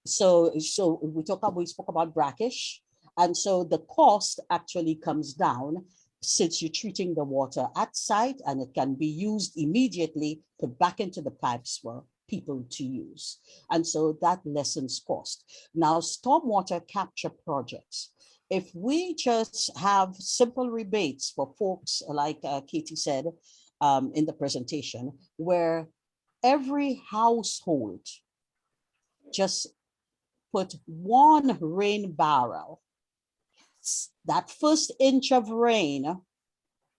So we spoke about brackish, and so the cost actually comes down since you're treating the water at site and it can be used immediately, put back into the pipes for people to use. And so that lessens cost. Now, stormwater capture projects. If we just have simple rebates for folks like Katie said in the presentation, where every household just put one rain barrel, that first inch of rain,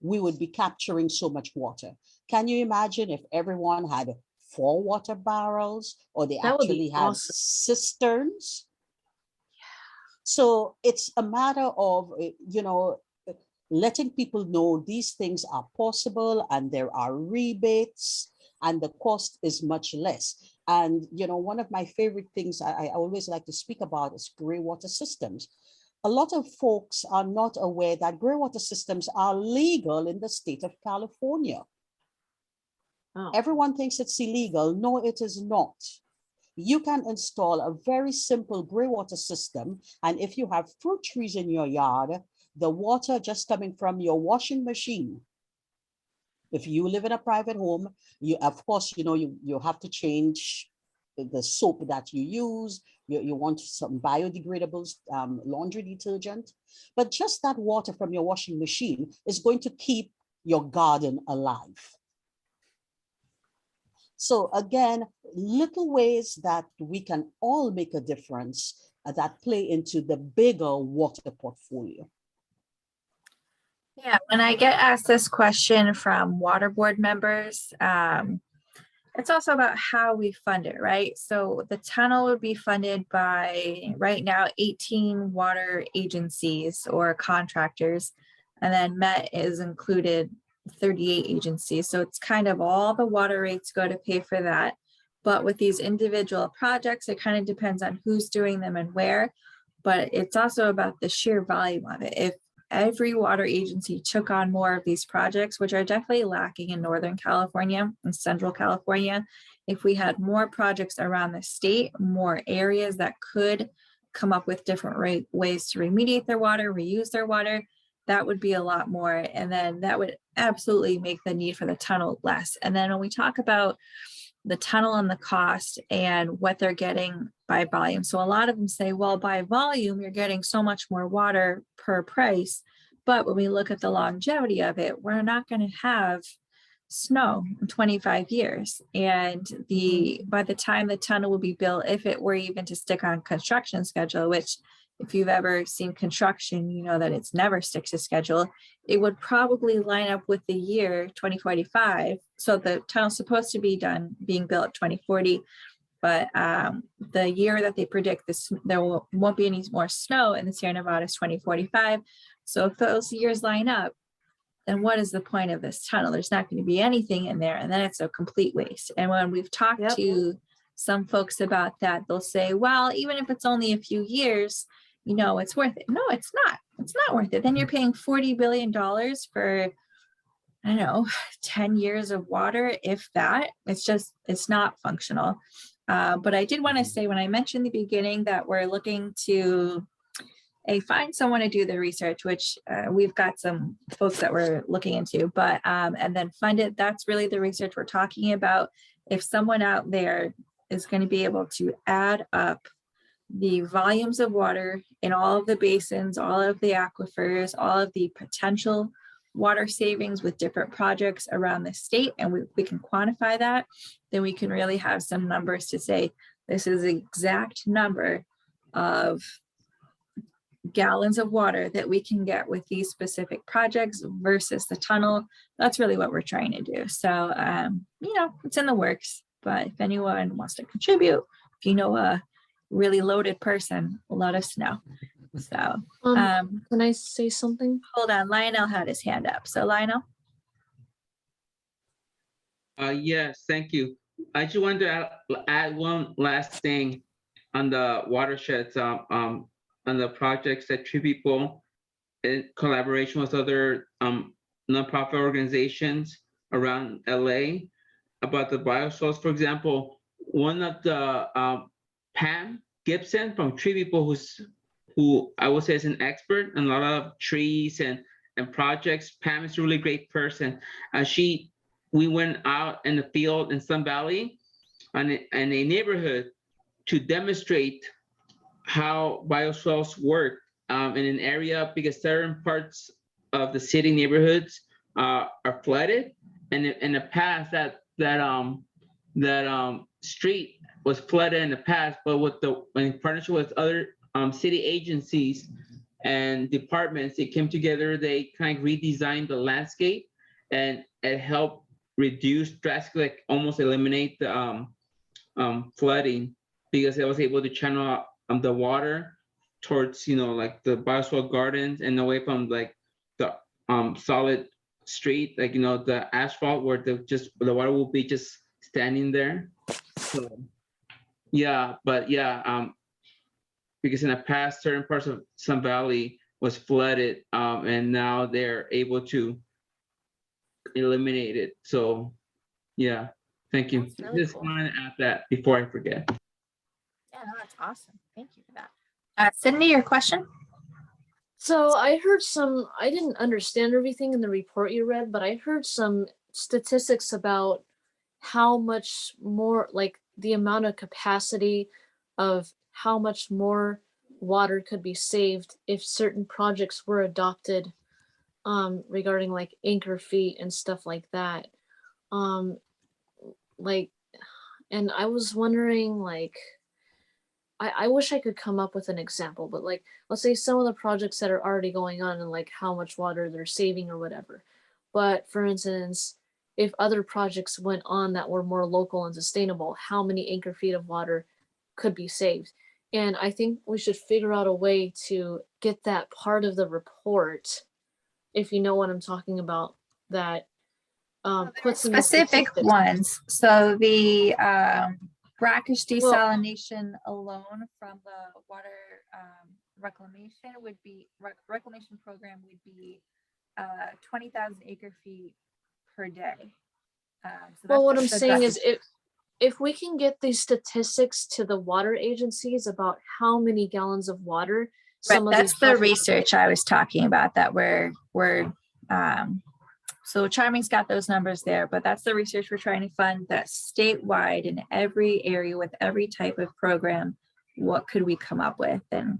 we would be capturing so much water. Can you imagine if everyone had 4 water barrels or they actually had awesome cisterns? So it's a matter of, letting people know these things are possible and there are rebates and the cost is much less. And, one of my favorite things I always like to speak about is gray water systems. A lot of folks are not aware that gray water systems are legal in the state of California. Oh. Everyone thinks it's illegal. No, it is not. You can install a very simple gray water system. And if you have fruit trees in your yard, the water just coming from your washing machine. If you live in a private home, you of course, you have to change the soap that you use. You want some biodegradable laundry detergent. But just that water from your washing machine is going to keep your garden alive. So again, little ways that we can all make a difference that play into the bigger water portfolio. Yeah, when I get asked this question from water board members, it's also about how we fund it, right? So the tunnel would be funded by right now 18 water agencies or contractors, and then MET is included 38 agencies. So it's kind of all the water rates go to pay for that. But with these individual projects, it kind of depends on who's doing them and where, but it's also about the sheer volume of it. If every water agency took on more of these projects, which are definitely lacking in Northern California and Central California, if we had more projects around the state, more areas that could come up with different ways to remediate their water, reuse their water, that would be a lot more. And then that would absolutely make the need for the tunnel less. And then when we talk about the tunnel and the cost and what they're getting by volume. So a lot of them say, well, by volume, you're getting so much more water per price. But when we look at the longevity of it, we're not going to have snow in 25 years. And by the time the tunnel will be built, if it were even to stick on construction schedule, which if you've ever seen construction, you know that it's never sticks to schedule, it would probably line up with the year 2045. So the tunnel's supposed to be being built 2040, but the year that they predict this, there won't be any more snow in the Sierra Nevada is 2045. So if those years line up, then what is the point of this tunnel? There's not going to be anything in there, and then it's a complete waste. And when we've talked to some folks about that, they'll say, well, even if it's only a few years, you know, it's worth it. No, it's not. It's not worth it. Then you're paying $40 billion for, I don't know, 10 years of water, if that. It's not functional. But I did want to say, when I mentioned in the beginning that we're looking to find someone to do the research, which we've got some folks that we're looking into, but and then fund it. That's really the research we're talking about. If someone out there is going to be able to add up the volumes of water in all of the basins, all of the aquifers, all of the potential water savings with different projects around the state, and we can quantify that, then we can really have some numbers to say, this is the exact number of gallons of water that we can get with these specific projects versus the tunnel. That's really what we're trying to do. So, you know, it's in the works, but if anyone wants to contribute, if you know a really loaded person, let us know. So, can I say something? Hold on, Lionel had his hand up. So Lionel. Yes, thank you. I just wanted to add one last thing on the watersheds, on the projects that Tree People, in collaboration with other nonprofit organizations around LA, about the biosource. For example, one of the Pam Gibson from Tree People, who I would say is an expert in a lot of trees and projects. Pam is a really great person. We went out in the field in Sun Valley in a neighborhood to demonstrate how biosoils work in an area, because certain parts of the city neighborhoods are flooded, and in the past that street was flooded in the past, but in partnership with other city agencies and departments, they came together. They kind of redesigned the landscape, and it helped reduce drastically, like almost eliminate the flooding, because it was able to channel the water towards, you know, like the biosoil gardens and away from like the solid street, like, you know, the asphalt where the water will be just standing there. So yeah, but yeah, because in the past certain parts of Sun Valley was flooded, and now they're able to eliminate it. So yeah, thank you. That's really Just cool. wanted to add that before I forget. Yeah, no, that's awesome. Thank you for that. Sydney, your question? So I heard I didn't understand everything in the report you read, but I heard some statistics about how much more, like the amount of capacity of how much more water could be saved if certain projects were adopted, regarding like acre feet and stuff like that. Like, and I was wondering, like, I wish I could come up with an example, but like, let's say some of the projects that are already going on and like how much water they're saving or whatever. But for instance, if other projects went on that were more local and sustainable, how many acre feet of water could be saved? And I think we should figure out a way to get that part of the report, if you know what I'm talking about, that puts in the Specific statistics. ones. So the Brackish desalination alone from the water reclamation would be reclamation program would be 20,000 acre feet per day. So Well, what I'm that's the saying is if we can get these statistics to the water agencies about how many gallons of water Right, some of that's these the health- research I was talking about that so Charming's got those numbers there, but that's the research we're trying to fund that statewide in every area with every type of program. What could we come up with? And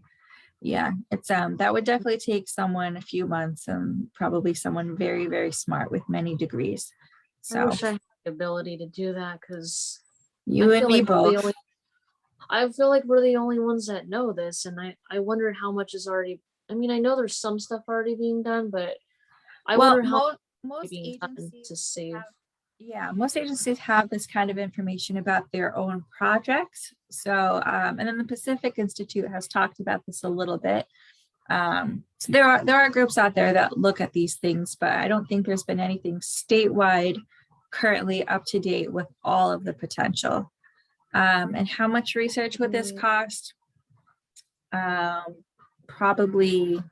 yeah, it's that would definitely take someone a few months and probably someone very, very smart with many degrees. I So wish I had the ability to do that because you and me both. I feel like we're the only ones that know this, and I wonder how much is already. I mean, I know there's some stuff already being done, but I Well, wonder how most being done agencies to save. most agencies have this kind of information about their own projects. So, and then the Pacific Institute has talked about this a little bit. So there are groups out there that look at these things, but I don't think there's been anything statewide currently up to date with all of the potential. And how much research would this cost? Probably,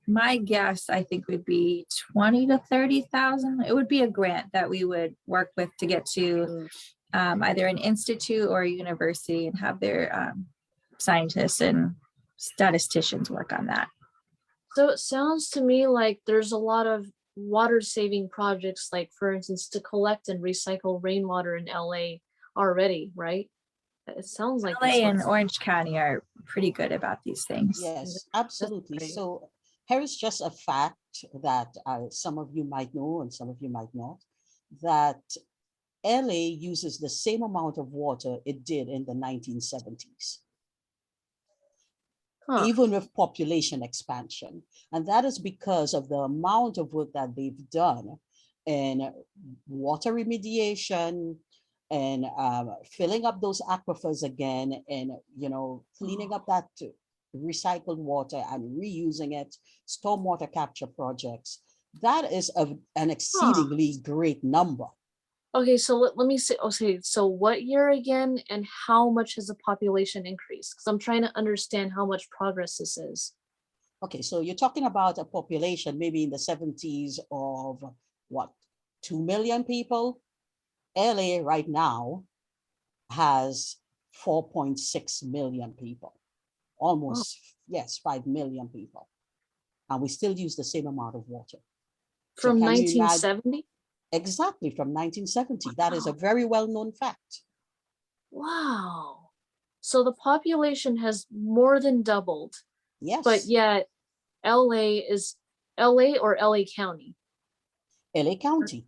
my guess, I think, would be 20 to 30,000. It would be a grant that we would work with to get to either an institute or a university and have their scientists and statisticians work on that. So it sounds to me like there's a lot of water saving projects, like for instance, to collect and recycle rainwater in LA already, right? It sounds like LA that's and what's- Orange County are pretty good about these things. Yes, absolutely. great. So here is just a fact that some of you might know and some of you might not, that LA uses the same amount of water it did in the 1970s, Huh. even with population expansion. And that is because of the amount of work that they've done in water remediation and filling up those aquifers again, and cleaning up that recycled water and reusing it, stormwater capture projects. That is an exceedingly great number. Okay, so let me see. Okay, so what year again, and how much has the population increased? Because I'm trying to understand how much progress this is. Okay, so you're talking about a population maybe in the 70s of what, 2 million people? LA right now has 4.6 million people, almost, yes, 5 million people. And we still use the same amount of water. So From can you imagine- 1970? Exactly, from 1970. That is a very well-known fact. Wow. So the population has more than doubled, Yes, but yet LA is LA or LA County. LA County.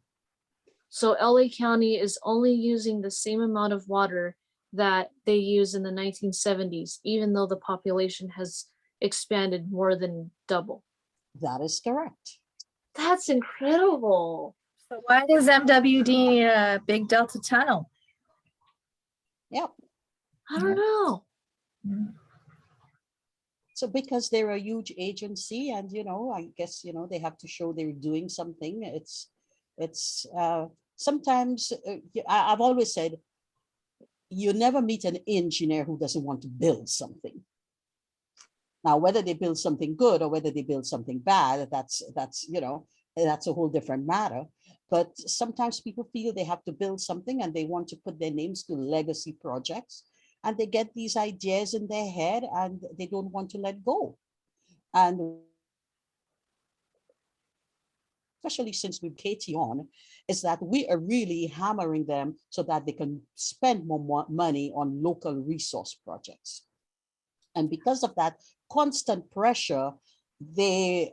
So LA County is only using the same amount of water that they used in the 1970s, even though the population has expanded more than double. That is correct. That's incredible. So why does MWD need a big Delta tunnel? Yep. I don't know. So because they're a huge agency, and I guess they have to show they're doing something. It's sometimes I've always said, you never meet an engineer who doesn't want to build something. Now, whether they build something good or whether they build something bad, that's a whole different matter. But sometimes people feel they have to build something and they want to put their names to legacy projects, and they get these ideas in their head and they don't want to let go. And especially since we've Katie on, is that we are really hammering them so that they can spend more money on local resource projects. And because of that constant pressure, they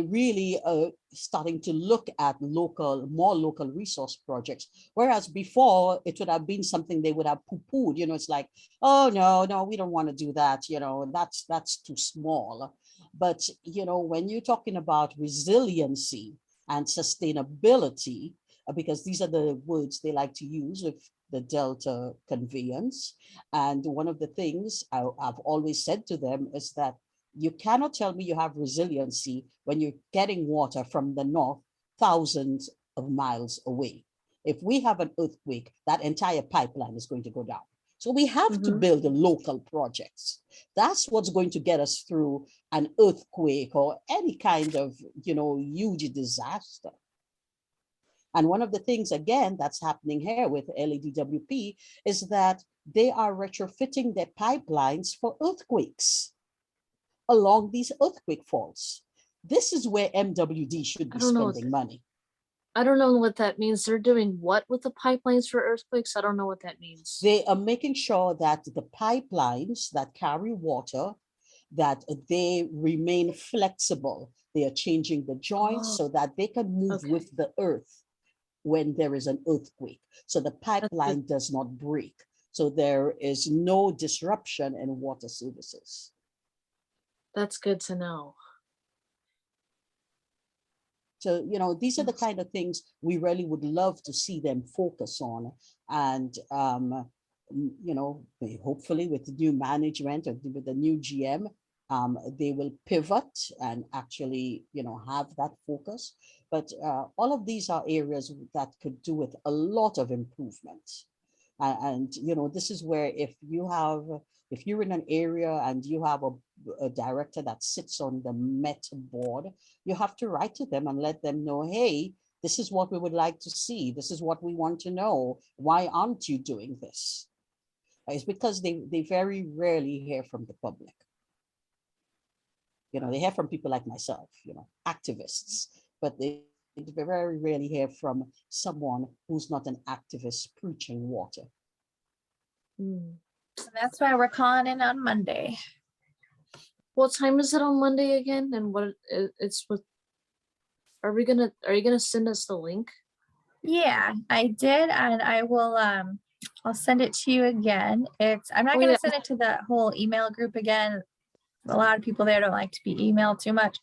really are starting to look at more local resource projects. Whereas before, it would have been something they would have poo-pooed. It's like, oh, no, we don't want to do that. That's too small. But, when you're talking about resiliency and sustainability, because these are the words they like to use with the Delta Conveyance. And one of the things I've always said to them is that you cannot tell me you have resiliency when you're getting water from the north thousands of miles away. If we have an earthquake, that entire pipeline is going to go down. So we have to build local projects. That's what's going to get us through an earthquake or any kind of, huge disaster. And one of the things, again, that's happening here with LADWP is that they are retrofitting their pipelines for earthquakes along these earthquake faults. This is where MWD should be spending money. I don't know what that means. They're doing what with the pipelines for earthquakes? I don't know what that means. They are making sure that the pipelines that carry water, that they remain flexible. They are changing the joints so that they can move with the earth when there is an earthquake. So the pipeline does not break. So there is no disruption in water services. That's good to know. So, you know, these are the kind of things we really would love to see them focus on. And, you know, hopefully with the new management or with the new GM, they will pivot and actually, you know, have that focus. But all of these are areas that could do with a lot of improvements. And, you know, this is where if you're in an area and you have a director that sits on the Met board, you have to write to them and let them know, hey, this is what we would like to see. This is what we want to know. Why aren't you doing this? It's because they very rarely hear from the public. You know, they hear from people like myself, you know, activists, but they very rarely hear from someone who's not an activist preaching water. So that's why we're calling in on Monday. What time is it on Monday again? And what it's with? Are you gonna send us the link? Yeah, I did, and I will. I'll send it to you again. I'm not gonna send it to the whole email group again. A lot of people there don't like to be emailed too much,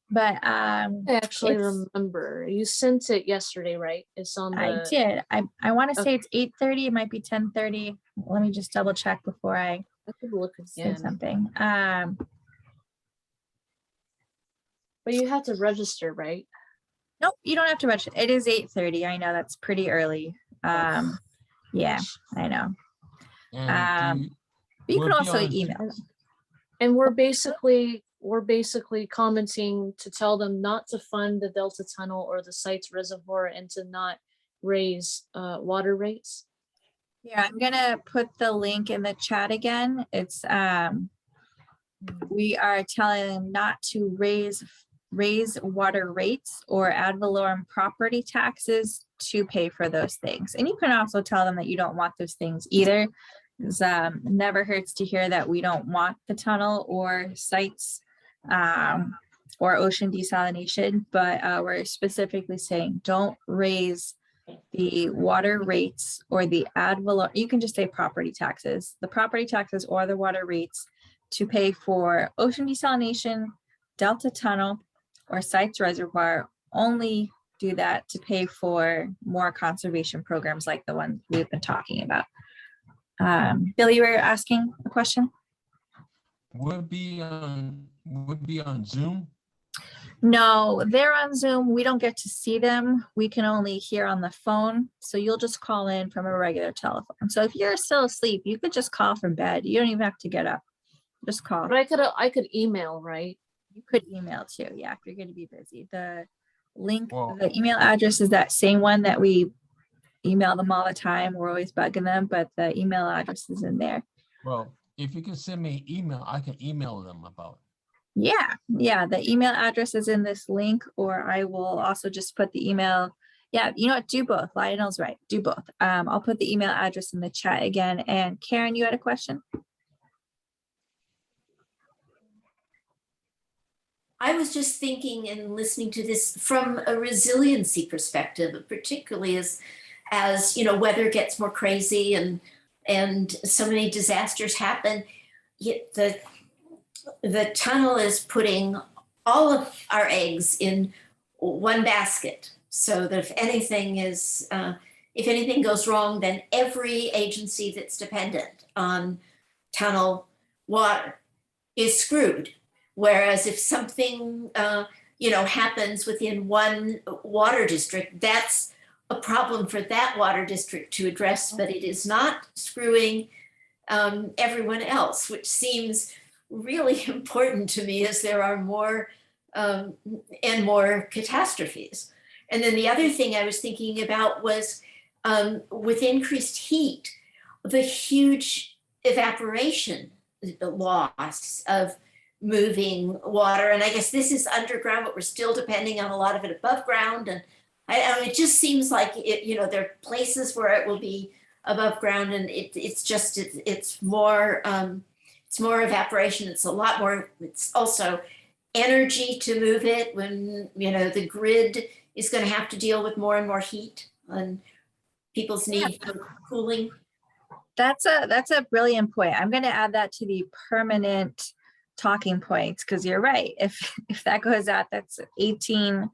but I actually remember you sent it yesterday, right? It's on the. I did. I want to say it's 8:30. It might be 10:30. Let me just double check before I could look say again. something. But you have to register, right? Nope, you don't have to register. It is 8:30. I know that's pretty early. Yeah, I know. But you can also email. And we're basically commenting to tell them not to fund the Delta Tunnel or the site's reservoir and to not raise water rates. Yeah, I'm gonna put the link in the chat again. It's we are telling them not to raise water rates or ad valorem property taxes to pay for those things. And you can also tell them that you don't want those things either. Never hurts to hear that we don't want the tunnel or sites or ocean desalination, but we're specifically saying don't raise the water rates or the ad valorem. You can just say property taxes, the property taxes or the water rates to pay for ocean desalination, Delta Tunnel, or sites reservoir. Only do that to pay for more conservation programs like the one we've been talking about. Billy, you were asking a question? Would be on Zoom? No, they're on Zoom. We don't get to see them. We can only hear on the phone. So you'll just call in from a regular telephone. So if you're still asleep, you could just call from bed. You don't even have to get up. Just call. But I could email, right? You could email too. Yeah, if you're going to be busy. The link, the email address is that same one that we email them all the time. We're always bugging them, but the email address is in there. Well, if you can send me an email, I can email them about it. Yeah, the email address is in this link, or I will also just put the email. Yeah, you know what, do both. Lionel's right, do both. I'll put the email address in the chat again. And Karen, you had a question? I was just thinking and listening to this from a resiliency perspective, particularly as you know, weather gets more crazy and so many disasters happen. Yet the tunnel is putting all of our eggs in one basket, so that if anything goes wrong, then every agency that's dependent on tunnel water is screwed. Whereas if something happens within one water district, that's a problem for that water district to address, but it is not screwing everyone else, which seems really important to me as there are more and more catastrophes. And then the other thing I was thinking about was with increased heat, the huge evaporation loss of moving water. And I guess this is underground, but we're still depending on a lot of it above ground. And it just seems like it, you know, there are places where it will be above ground, and it's more evaporation. It's a lot more. It's also energy to move it when, you know, the grid is going to have to deal with more and more heat and people's need for cooling. That's a brilliant point. I'm going to add that to the permanent talking points, because you're right. If that goes out, that's 18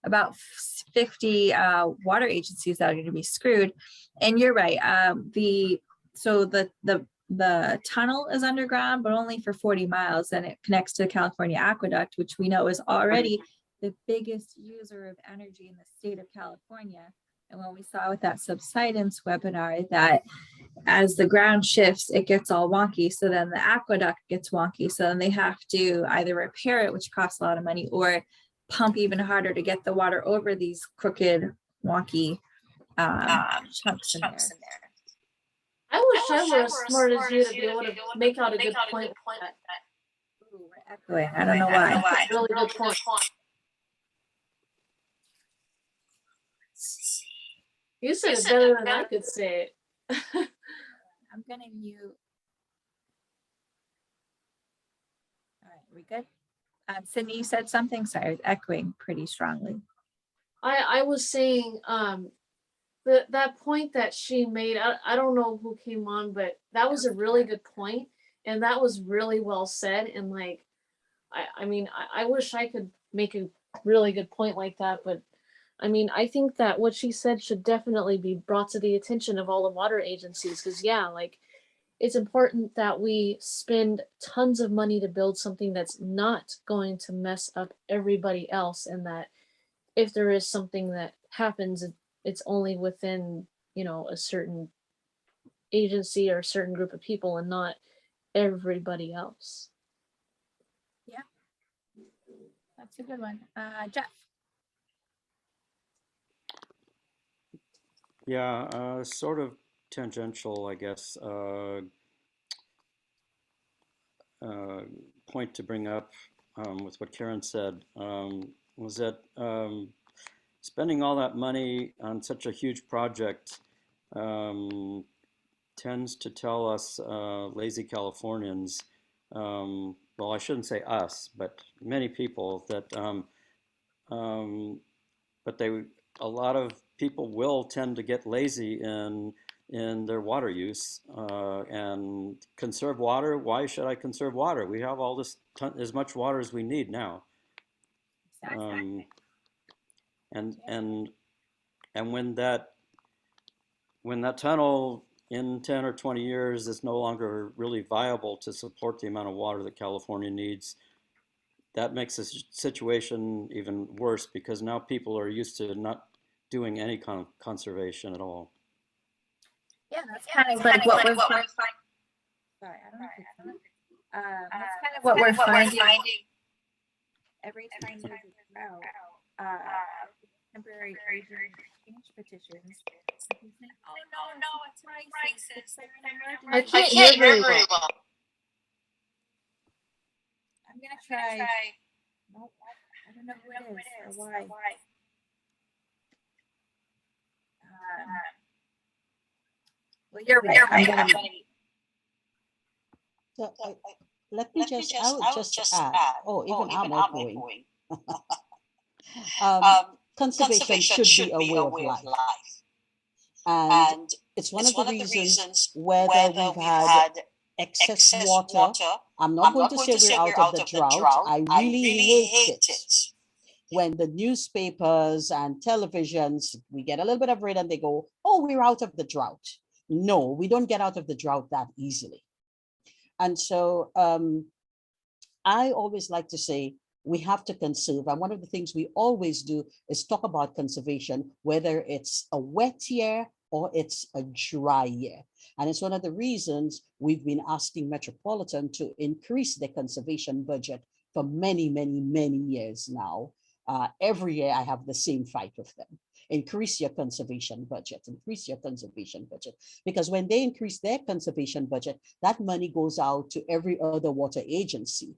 about 50 water agencies that are going to be screwed. And you're right. The tunnel is underground, but only for 40 miles, and it connects to the California Aqueduct, which we know is already the biggest user of energy in the state of California. And when we saw with that subsidence webinar, that as the ground shifts, it gets all wonky. So then the aqueduct gets wonky. So then they have to either repair it, which costs a lot of money, or pump even harder to get the water over these crooked, wonky chunks in there. I wish I were as smart as you to be able to make out a good point. Ooh, we're echoing. I don't know why. Really good point. You said it better than I could say it. I'm gonna mute. All right, we good? Sydney, you said something. Sorry, I was echoing pretty strongly. I was saying that point that she made, I don't know who came on, but that was a really good point, and that was really well said. And like, I mean, I wish I could make a really good point like that, but I mean, I think that what she said should definitely be brought to the attention of all the water agencies, because yeah, like, it's important that we spend tons of money to build something that's not going to mess up everybody else, and that if there is something that happens, it's only within, you know, a certain agency or a certain group of people and not everybody else. Yeah, that's a good one. Jeff. Yeah, sort of tangential, I guess. Point to bring up with what Karen said was that spending all that money on such a huge project tends to tell us lazy Californians, well, I shouldn't say us, but many people that, but a lot of people will tend to get lazy in their water use and conserve water. Why should I conserve water? We have all this as much water as we need now. Exactly. And when that tunnel in 10 or 20 years is no longer really viable to support the amount of water that California needs, that makes the situation even worse, because now people are used to not doing any conservation at all. Yeah, that's kind of like what we're finding. Sorry, I don't know if it's on. That's kind of what we're finding every time there's a drought. Temporary urgent change petitions. People say, oh no, it's crisis. It's like an I emergency. can't hear very well. I'm gonna try. Nope, I don't know who it is or why. Well, you're right. I'm gonna be. So let me just, I would just add, oh, even I'm echoing. Conservation should be a way of life. And it's one of the reasons whether we've had excess water. I'm not going to say we're out of the drought. I really hate it when the newspapers and televisions, we get a little bit of rain and they go, oh, we're out of the drought. No, we don't get out of the drought that easily. And so I always like to say we have to conserve. And one of the things we always do is talk about conservation, whether it's a wet year or it's a dry year. And it's one of the reasons we've been asking Metropolitan to increase their conservation budget for many, many, many years now. Every year I have the same fight with them. Increase your conservation budget, increase your conservation budget. Because when they increase their conservation budget, that money goes out to every other water agency,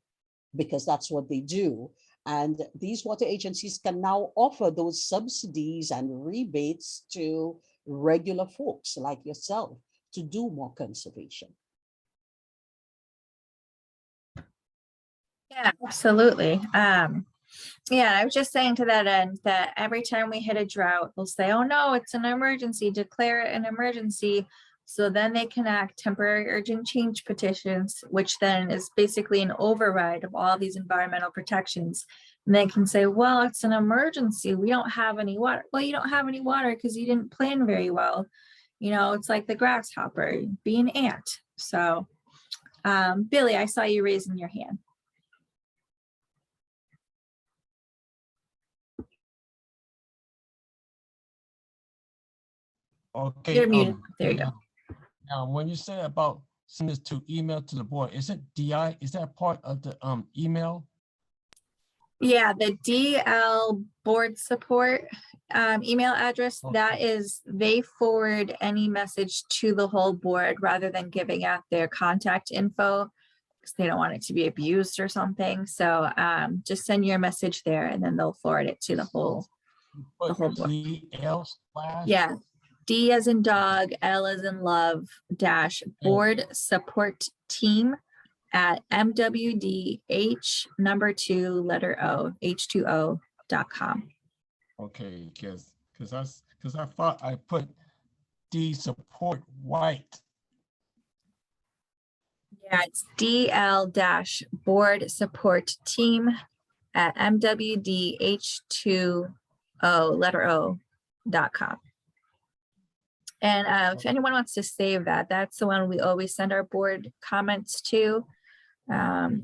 because that's what they do. And these water agencies can now offer those subsidies and rebates to regular folks like yourself to do more conservation. Yeah, absolutely. Yeah, I was just saying to that end that every time we hit a drought, they'll say, oh no, it's an emergency, declare it an emergency. So then they can act temporary urgent change petitions, which then is basically an override of all these environmental protections. And they can say, well, it's an emergency. We don't have any water. Well, you don't have any water because you didn't plan very well. You know, it's like the grasshopper, be an ant. So Billy, I saw you raising your hand. Okay. You're muted. There you go. Now, when you say about send this to email to the board, is it DI? Is that part of the email? Yeah, the DL board support email address, Okay. that is, they forward any message to the whole board rather than giving out their contact info because they don't want it to be abused or something. So just send your message there and then they'll forward it to the whole Put whole board. DL slash. Yeah, D as in dog, L as in love, dash board support team at MWDH #2 letter O H2O.com. Okay, because I thought I put D support white. Yeah, it's DL board support team at MWDH2O letter O.com. And if anyone wants to save that, that's the one we always send our board comments to,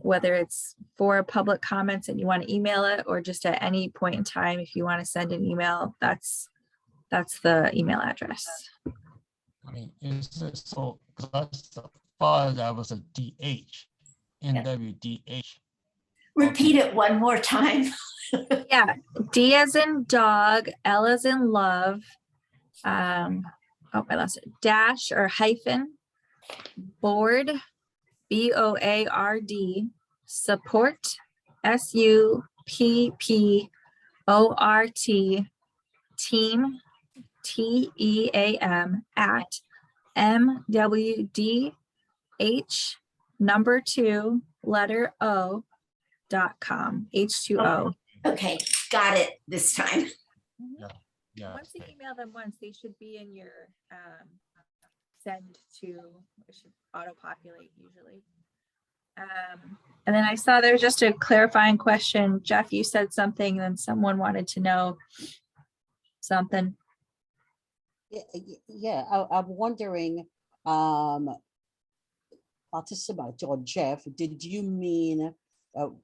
whether it's for public comments and you want to email it, or just at any point in time, if you want to send an email, that's the email address. I mean, is it so? Because I thought that was a DH, NWDH. Repeat it one more time. Yeah, D as in dog, L as in love. Oh, I lost it. Dash or hyphen board, BOARD support, SUPPORT team, TEAM at MWDH #2 letter O.com H2O. Okay, got it this time. Yeah. Once you email them once, they should be in your send to, it should auto-populate usually. And then I saw there was just a clarifying question. Jeff, you said something, and then someone wanted to know something. Yeah, I'm wondering, participant or Jeff, did you mean,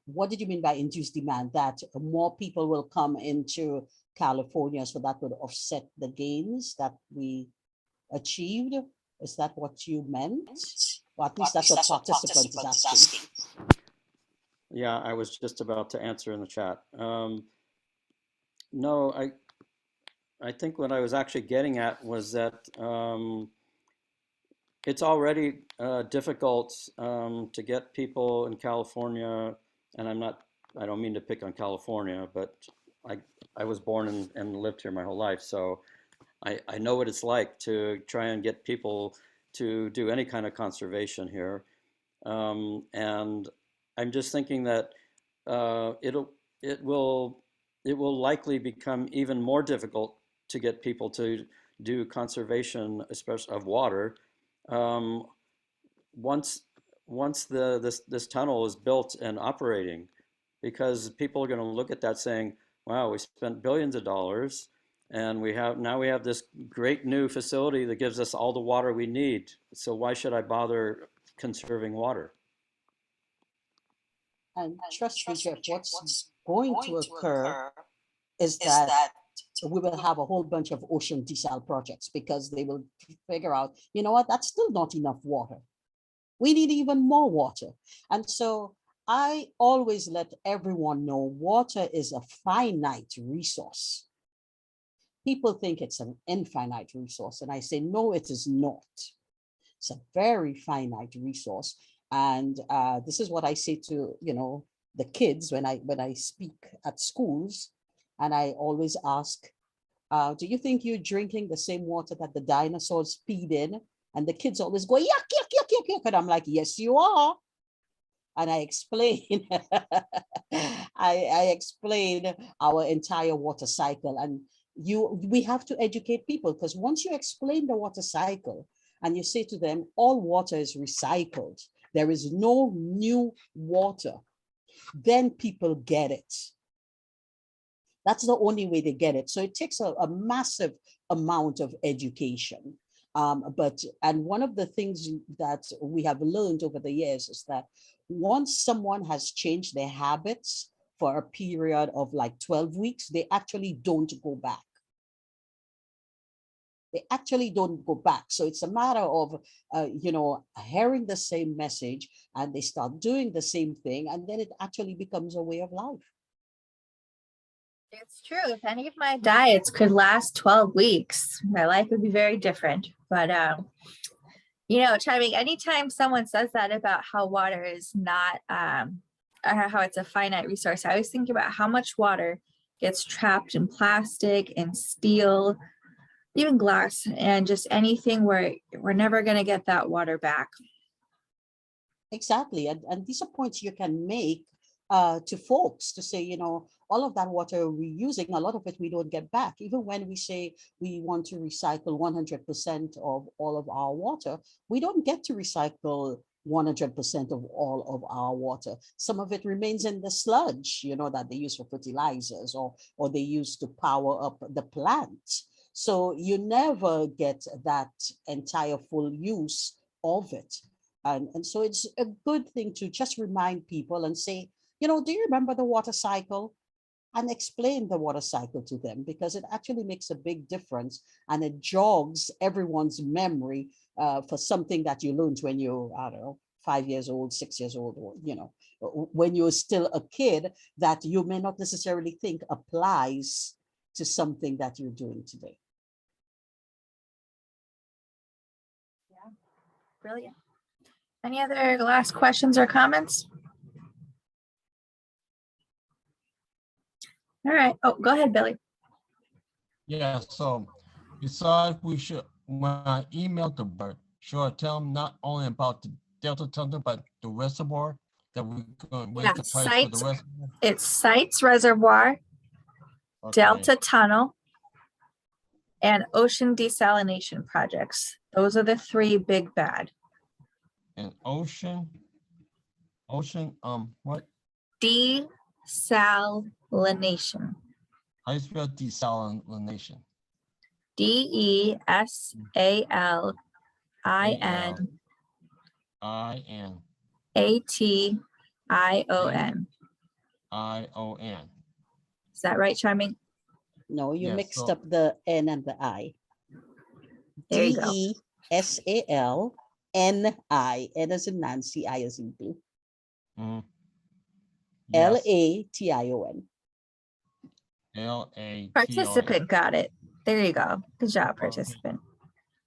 what did you mean by induced demand? That more people will come into California, so that would offset the gains that we achieved? Is that what you meant? Or at least that's what participant is asking. Yeah, I was just about to answer in the chat. No, I think what I was actually getting at was that it's already difficult to get people in California, and I don't mean to pick on California, but I was born and lived here my whole life, so I know what it's like to try and get people to do any kind of conservation here. And I'm just thinking that it will likely become even more difficult to get people to do conservation, especially of water, once this tunnel is built and operating, because people are going to look at that saying, wow, we spent billions of dollars and now we have this great new facility that gives us all the water we need. So why should I bother conserving water? And trust me, Jeff, what's going to occur is that we will have a whole bunch of ocean desal projects, because they will figure out, you know what, that's still not enough water. We need even more water. And so I always let everyone know water is a finite resource. People think it's an infinite resource, and I say, no, it is not. It's a very finite resource. And this is what I say to, the kids when I speak at schools, and I always ask, do you think you're drinking the same water that the dinosaurs peed in? And the kids always go, yuck, yuck, yuck, yuck, yuck. And I'm like, yes, you are. And I explain, I explain our entire water cycle. And we have to educate people, because once you explain the water cycle and you say to them, all water is recycled, there is no new water, then people get it. That's the only way they get it. So it takes a massive amount of education. And one of the things that we have learned over the years is that once someone has changed their habits for a period of like 12 weeks, they actually don't go back. They actually don't go back. So it's a matter of, hearing the same message, and they start doing the same thing, and then it actually becomes a way of life. It's true. If any of my diets could last 12 weeks, my life would be very different. But, Chiming, anytime someone says that about how water is not, how it's a finite resource, I always think about how much water gets trapped in plastic and steel, even glass, and just anything where we're never going to get that water back. Exactly. And these are points you can make to folks to say, all of that water we're using, a lot of it we don't get back. Even when we say we want to recycle 100% of all of our water, we don't get to recycle 100% of all of our water. Some of it remains in the sludge, that they use for fertilizers or they use to power up the plant. So you never get that entire full use of it. And so it's a good thing to just remind people and say, do you remember the water cycle? And explain the water cycle to them, because it actually makes a big difference, and it jogs everyone's memory for something that you learned when you're, 5 years old, 6 years old, or, when you're still a kid, that you may not necessarily think applies to something that you're doing today. Yeah, brilliant. Any other last questions or comments? All right. Oh, go ahead, Billy. Yeah, so besides, when I email the bird, should I tell them not only about the Delta Tunnel, but the reservoir that we're going to raise the price for the reservoir? It's Sites Reservoir, Okay. Delta Tunnel, and Ocean Desalination projects. Those are the three big bad. And ocean, what? Desalination. How do you spell desalination? DESALIN. I-N. ATION. I-O-N. Is that right, Charming? No, you Yes, mixed so- up the N and the I. There you go. DESALNI. N as in Nancy, I as in blue. Mhm. Yes, LATION. L-A-T-O-N. Participant got it. There you go. Good job, participant.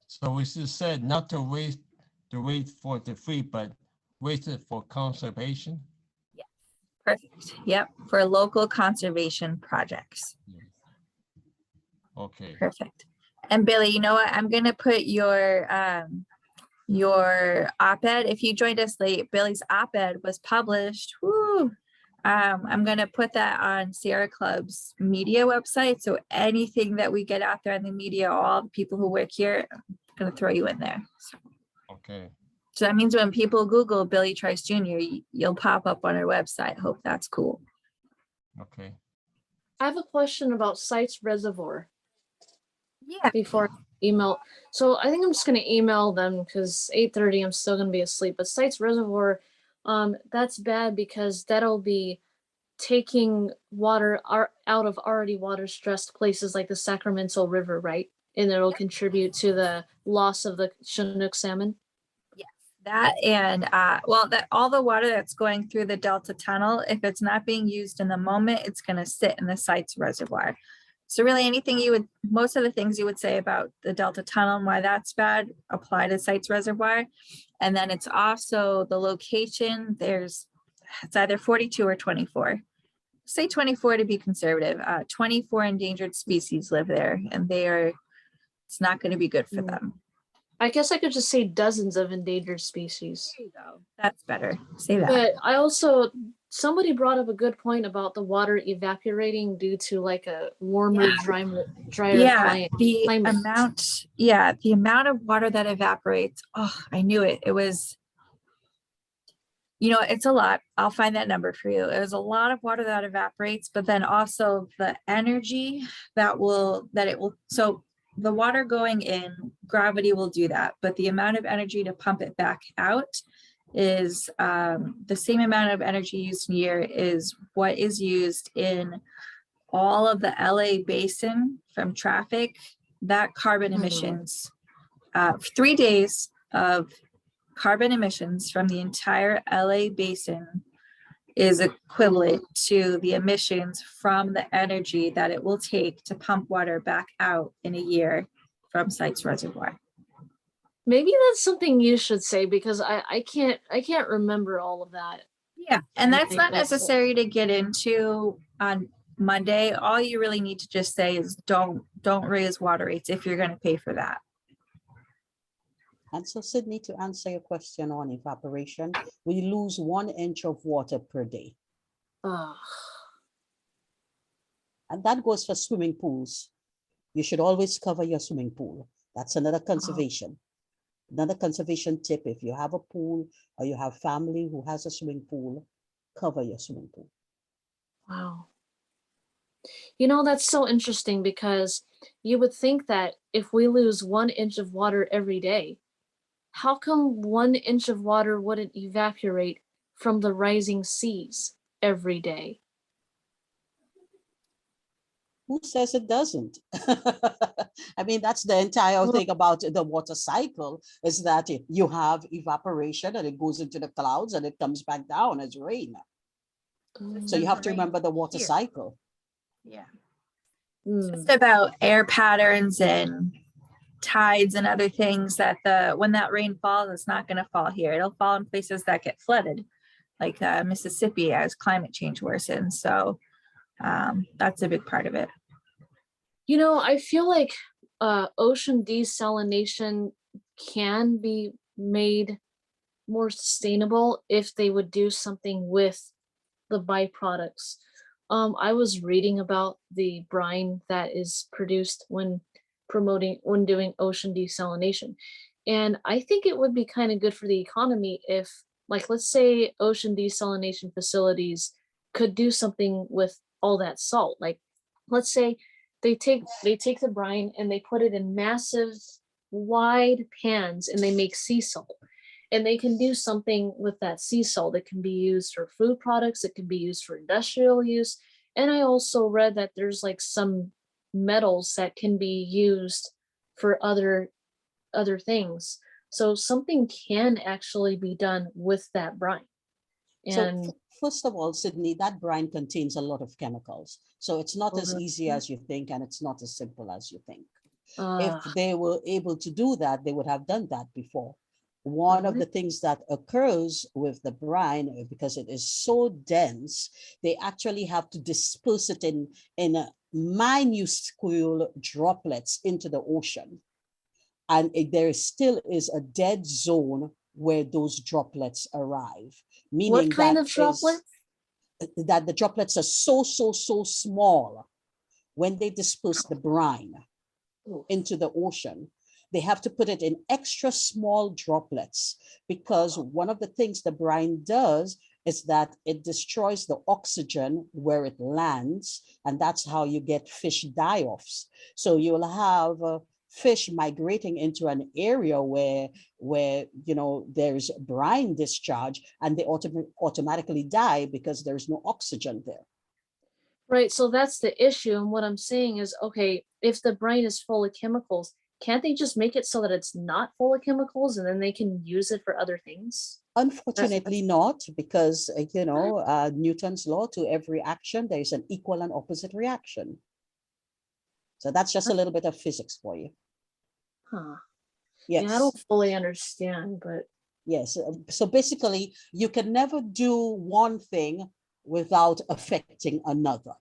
So we just said not to raise the rate for the free, but raise it for conservation. Perfect. Yep. For local conservation projects. Okay. Perfect. And Billy, you know what? I'm going to put your op-ed. If you joined us late, Billy's op-ed was published. Woo! I'm going to put that on Sierra Club's media website. So anything that we get out there in the media, all the people who work here, I'm going to throw you in there. Okay. So that means when people Google Billy Trice Jr., you'll pop up on our website. Hope that's cool. Okay. I have a question about Sites Reservoir Yeah. before email. So I think I'm just gonna email them because 8:30 I'm still gonna be asleep. But Sites Reservoir, that's bad because that'll be taking water out of already water stressed places like the Sacramento River, right? And it'll contribute to the loss of the Chinook salmon. That and, well, that all the water that's going through the Delta Tunnel, if it's not being used in the moment, it's gonna sit in the site's reservoir. So really anything you would, most of the things you would say about the Delta Tunnel and why that's bad, apply to site's reservoir. And then it's also the location, it's either 42 or 24. Say 24 to be conservative. 24 endangered species live there and it's not gonna be good for them. I guess I could just say dozens of endangered species. There you go. That's better. Say that. But somebody brought up a good point about the water evaporating due to like a warmer, drier climate. The amount of water that evaporates. Oh, I knew it. It was, it's a lot. I'll find that number for you. There's a lot of water that evaporates, but then also the energy so the water going in, gravity will do that, but the amount of energy to pump it back out is the same amount of energy used in a year is what is used in all of the LA basin from traffic, that carbon emissions, 3 days of carbon emissions from the entire LA basin is equivalent to the emissions from the energy that it will take to pump water back out in a year from site's reservoir. Maybe that's something you should say because I can't remember all of that. Yeah, and that's not necessary to get into on Monday. All you really need to just say is don't raise water rates if you're going to pay for that. And so, Sydney, to answer your question on evaporation, we lose 1 inch of water per day. Ugh. And that goes for swimming pools. You should always cover your swimming pool. That's another conservation. Another conservation tip, if you have a pool or you have family who has a swimming pool, cover your swimming pool. Wow. That's so interesting because you would think that if we lose 1 inch of water every day, how come 1 inch of water wouldn't evaporate from the rising seas every day? Who says it doesn't? I mean, that's the entire thing about the water cycle is that you have evaporation and it goes into the clouds and it comes back down as rain. So you have to remember the water cycle. Yeah. It's just about air patterns and tides and other things that when that rain falls, it's not going to fall here. It'll fall in places that get flooded, like Mississippi as climate change worsens. So that's a big part of it. I feel like ocean desalination can be made more sustainable if they would do something with the byproducts. I was reading about the brine that is produced when doing ocean desalination. And I think it would be kind of good for the economy if, like, let's say ocean desalination facilities could do something with all that salt. Like, let's say they take the brine and they put it in massive, wide pans and they make sea salt. And they can do something with that sea salt. It can be used for food products. It can be used for industrial use. And I also read that there's like some metals that can be used for other things. So something can actually be done with that brine. And so first of all, Sydney, that brine contains a lot of chemicals. So it's not as easy as you think, and it's not as simple as you think. If they were able to do that, they would have done that before. One of the things that occurs with the brine, because it is so dense, they actually have to disperse it in minuscule droplets into the ocean. And there still is a dead zone where those droplets arrive. Meaning what kind of droplets? That the droplets are so small. When they disperse the brine into the ocean, they have to put it in extra small droplets, because one of the things the brine does is that it destroys the oxygen where it lands, and that's how you get fish die-offs. So you'll have fish migrating into an area where there's brine discharge, and they automatically die because there's no oxygen there. Right, so that's the issue. And what I'm saying is, okay, if the brine is full of chemicals, can't they just make it so that it's not full of chemicals and then they can use it for other things? Unfortunately not, because Newton's law, to every action, there is an equal and opposite reaction. So that's just a little bit of physics for you. Huh. Yes. Yeah, I don't fully understand, but Yes. So basically, you can never do one thing without affecting another.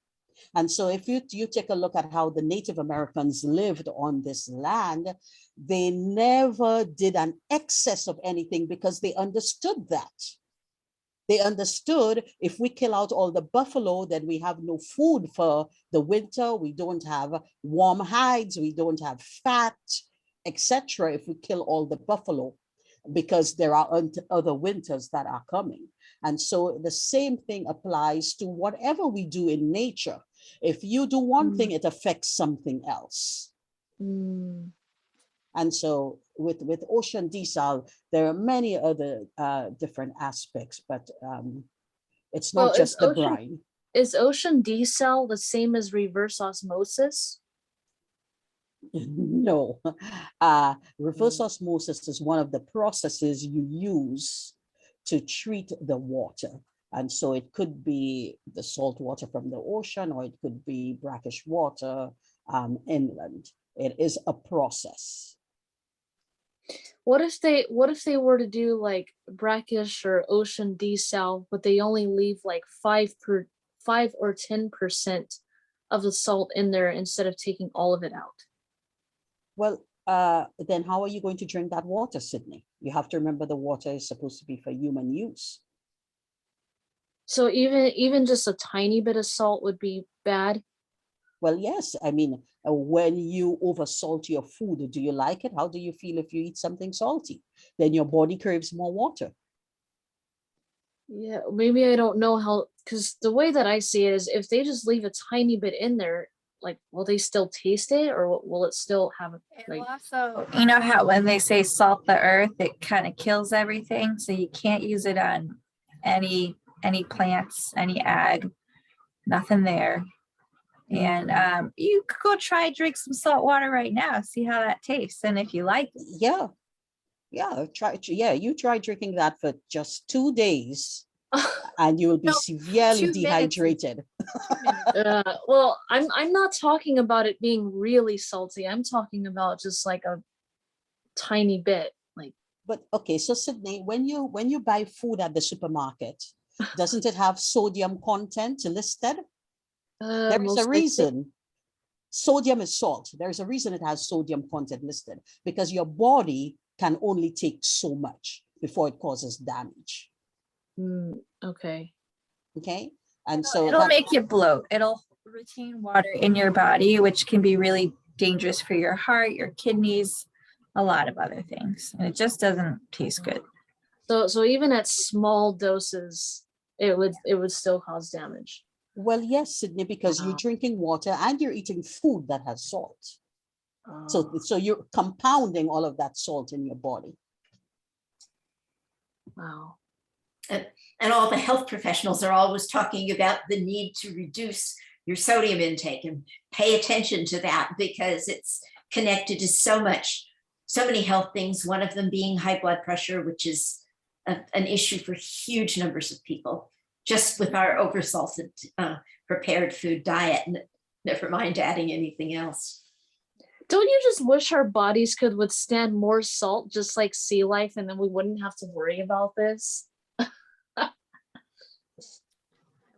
And so if you take a look at how the Native Americans lived on this land, they never did an excess of anything because they understood that. They understood if we kill out all the buffalo, then we have no food for the winter. We don't have warm hides. We don't have fat, etc. if we kill all the buffalo, because there are other winters that are coming. And so the same thing applies to whatever we do in nature. If you do one thing, it affects something else. And so with ocean desal, there are many other different aspects, but it's not just the brine. Is ocean desal the same as reverse osmosis? No. Reverse osmosis is one of the processes you use to treat the water. And so it could be the salt water from the ocean, or it could be brackish water inland. It is a process. What if they were to do like brackish or ocean desal, but they only leave like 5 or 10% of the salt in there instead of taking all of it out? Well, then how are you going to drink that water, Sydney? You have to remember the water is supposed to be for human use. So even just a tiny bit of salt would be bad? Well, yes. I mean, when you oversalt your food, do you like it? How do you feel if you eat something salty? Then your body craves more water. Yeah, maybe I don't know how, because the way that I see it is if they just leave a tiny bit in there, like, will they still taste it, or will it still have like? Also, you know how when they say salt the earth, it kind of kills everything, so you can't use it on any plants, any ag, nothing there. And you could go drink some salt water right now, see how that tastes, and if you like it. You try drinking that for just 2 days and you will be severely dehydrated. Well, I'm not talking about it being really salty. I'm talking about just like a tiny bit, like. But okay, so Sydney, when you buy food at the supermarket, doesn't it have sodium content listed? There is a reason. Sodium is salt. There's a reason it has sodium content listed, because your body can only take so much before it causes damage. Okay. Okay. And so it'll make you bloat. It'll retain water in your body, which can be really dangerous for your heart, your kidneys, a lot of other things. And it just doesn't taste good. So even at small doses, it would still cause damage. Well, yes, Sydney, because you're drinking water and you're eating food that has salt. So you're compounding all of that salt in your body. Wow. And all the health professionals are always talking about the need to reduce your sodium intake, and pay attention to that, because it's connected to so many health things, one of them being high blood pressure, which is an issue for huge numbers of people, just with our oversalted prepared food diet, and never mind adding anything else. Don't you just wish our bodies could withstand more salt, just like sea life, and then we wouldn't have to worry about this?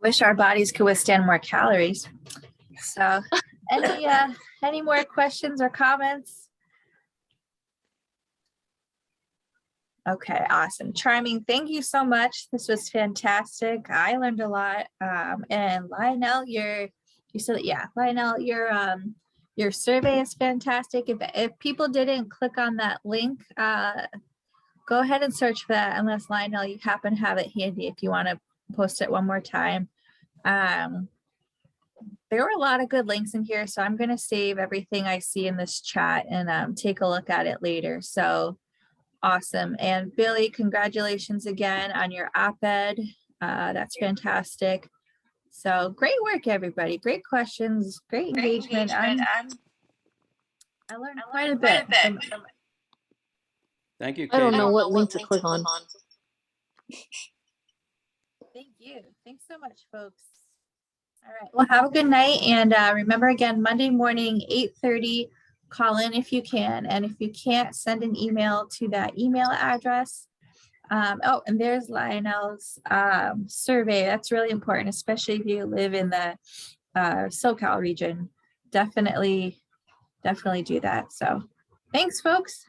Wish our bodies could withstand more calories. So any more questions or comments? Okay, awesome. Charming, thank you so much. This was fantastic. I learned a lot. And Lionel, Lionel, your survey is fantastic. If people didn't click on that link, go ahead and search for that, unless Lionel, you happen to have it handy if you want to post it one more time. There were a lot of good links in here, so I'm going to save everything I see in this chat and take a look at it later. So awesome. And Billy, congratulations again on your op-ed. That's fantastic. So great work, everybody. Great questions, great engagement. I learned quite a bit. Thank you, I don't Katie. know what link to click on. Thank you. Thanks so much, folks. All right. Well, have a good night. And remember again, Monday morning, 8:30, call in if you can. And if you can't, send an email to that email address. Oh, and there's Lionel's survey. That's really important, especially if you live in the SoCal region. Definitely do that. So thanks, folks.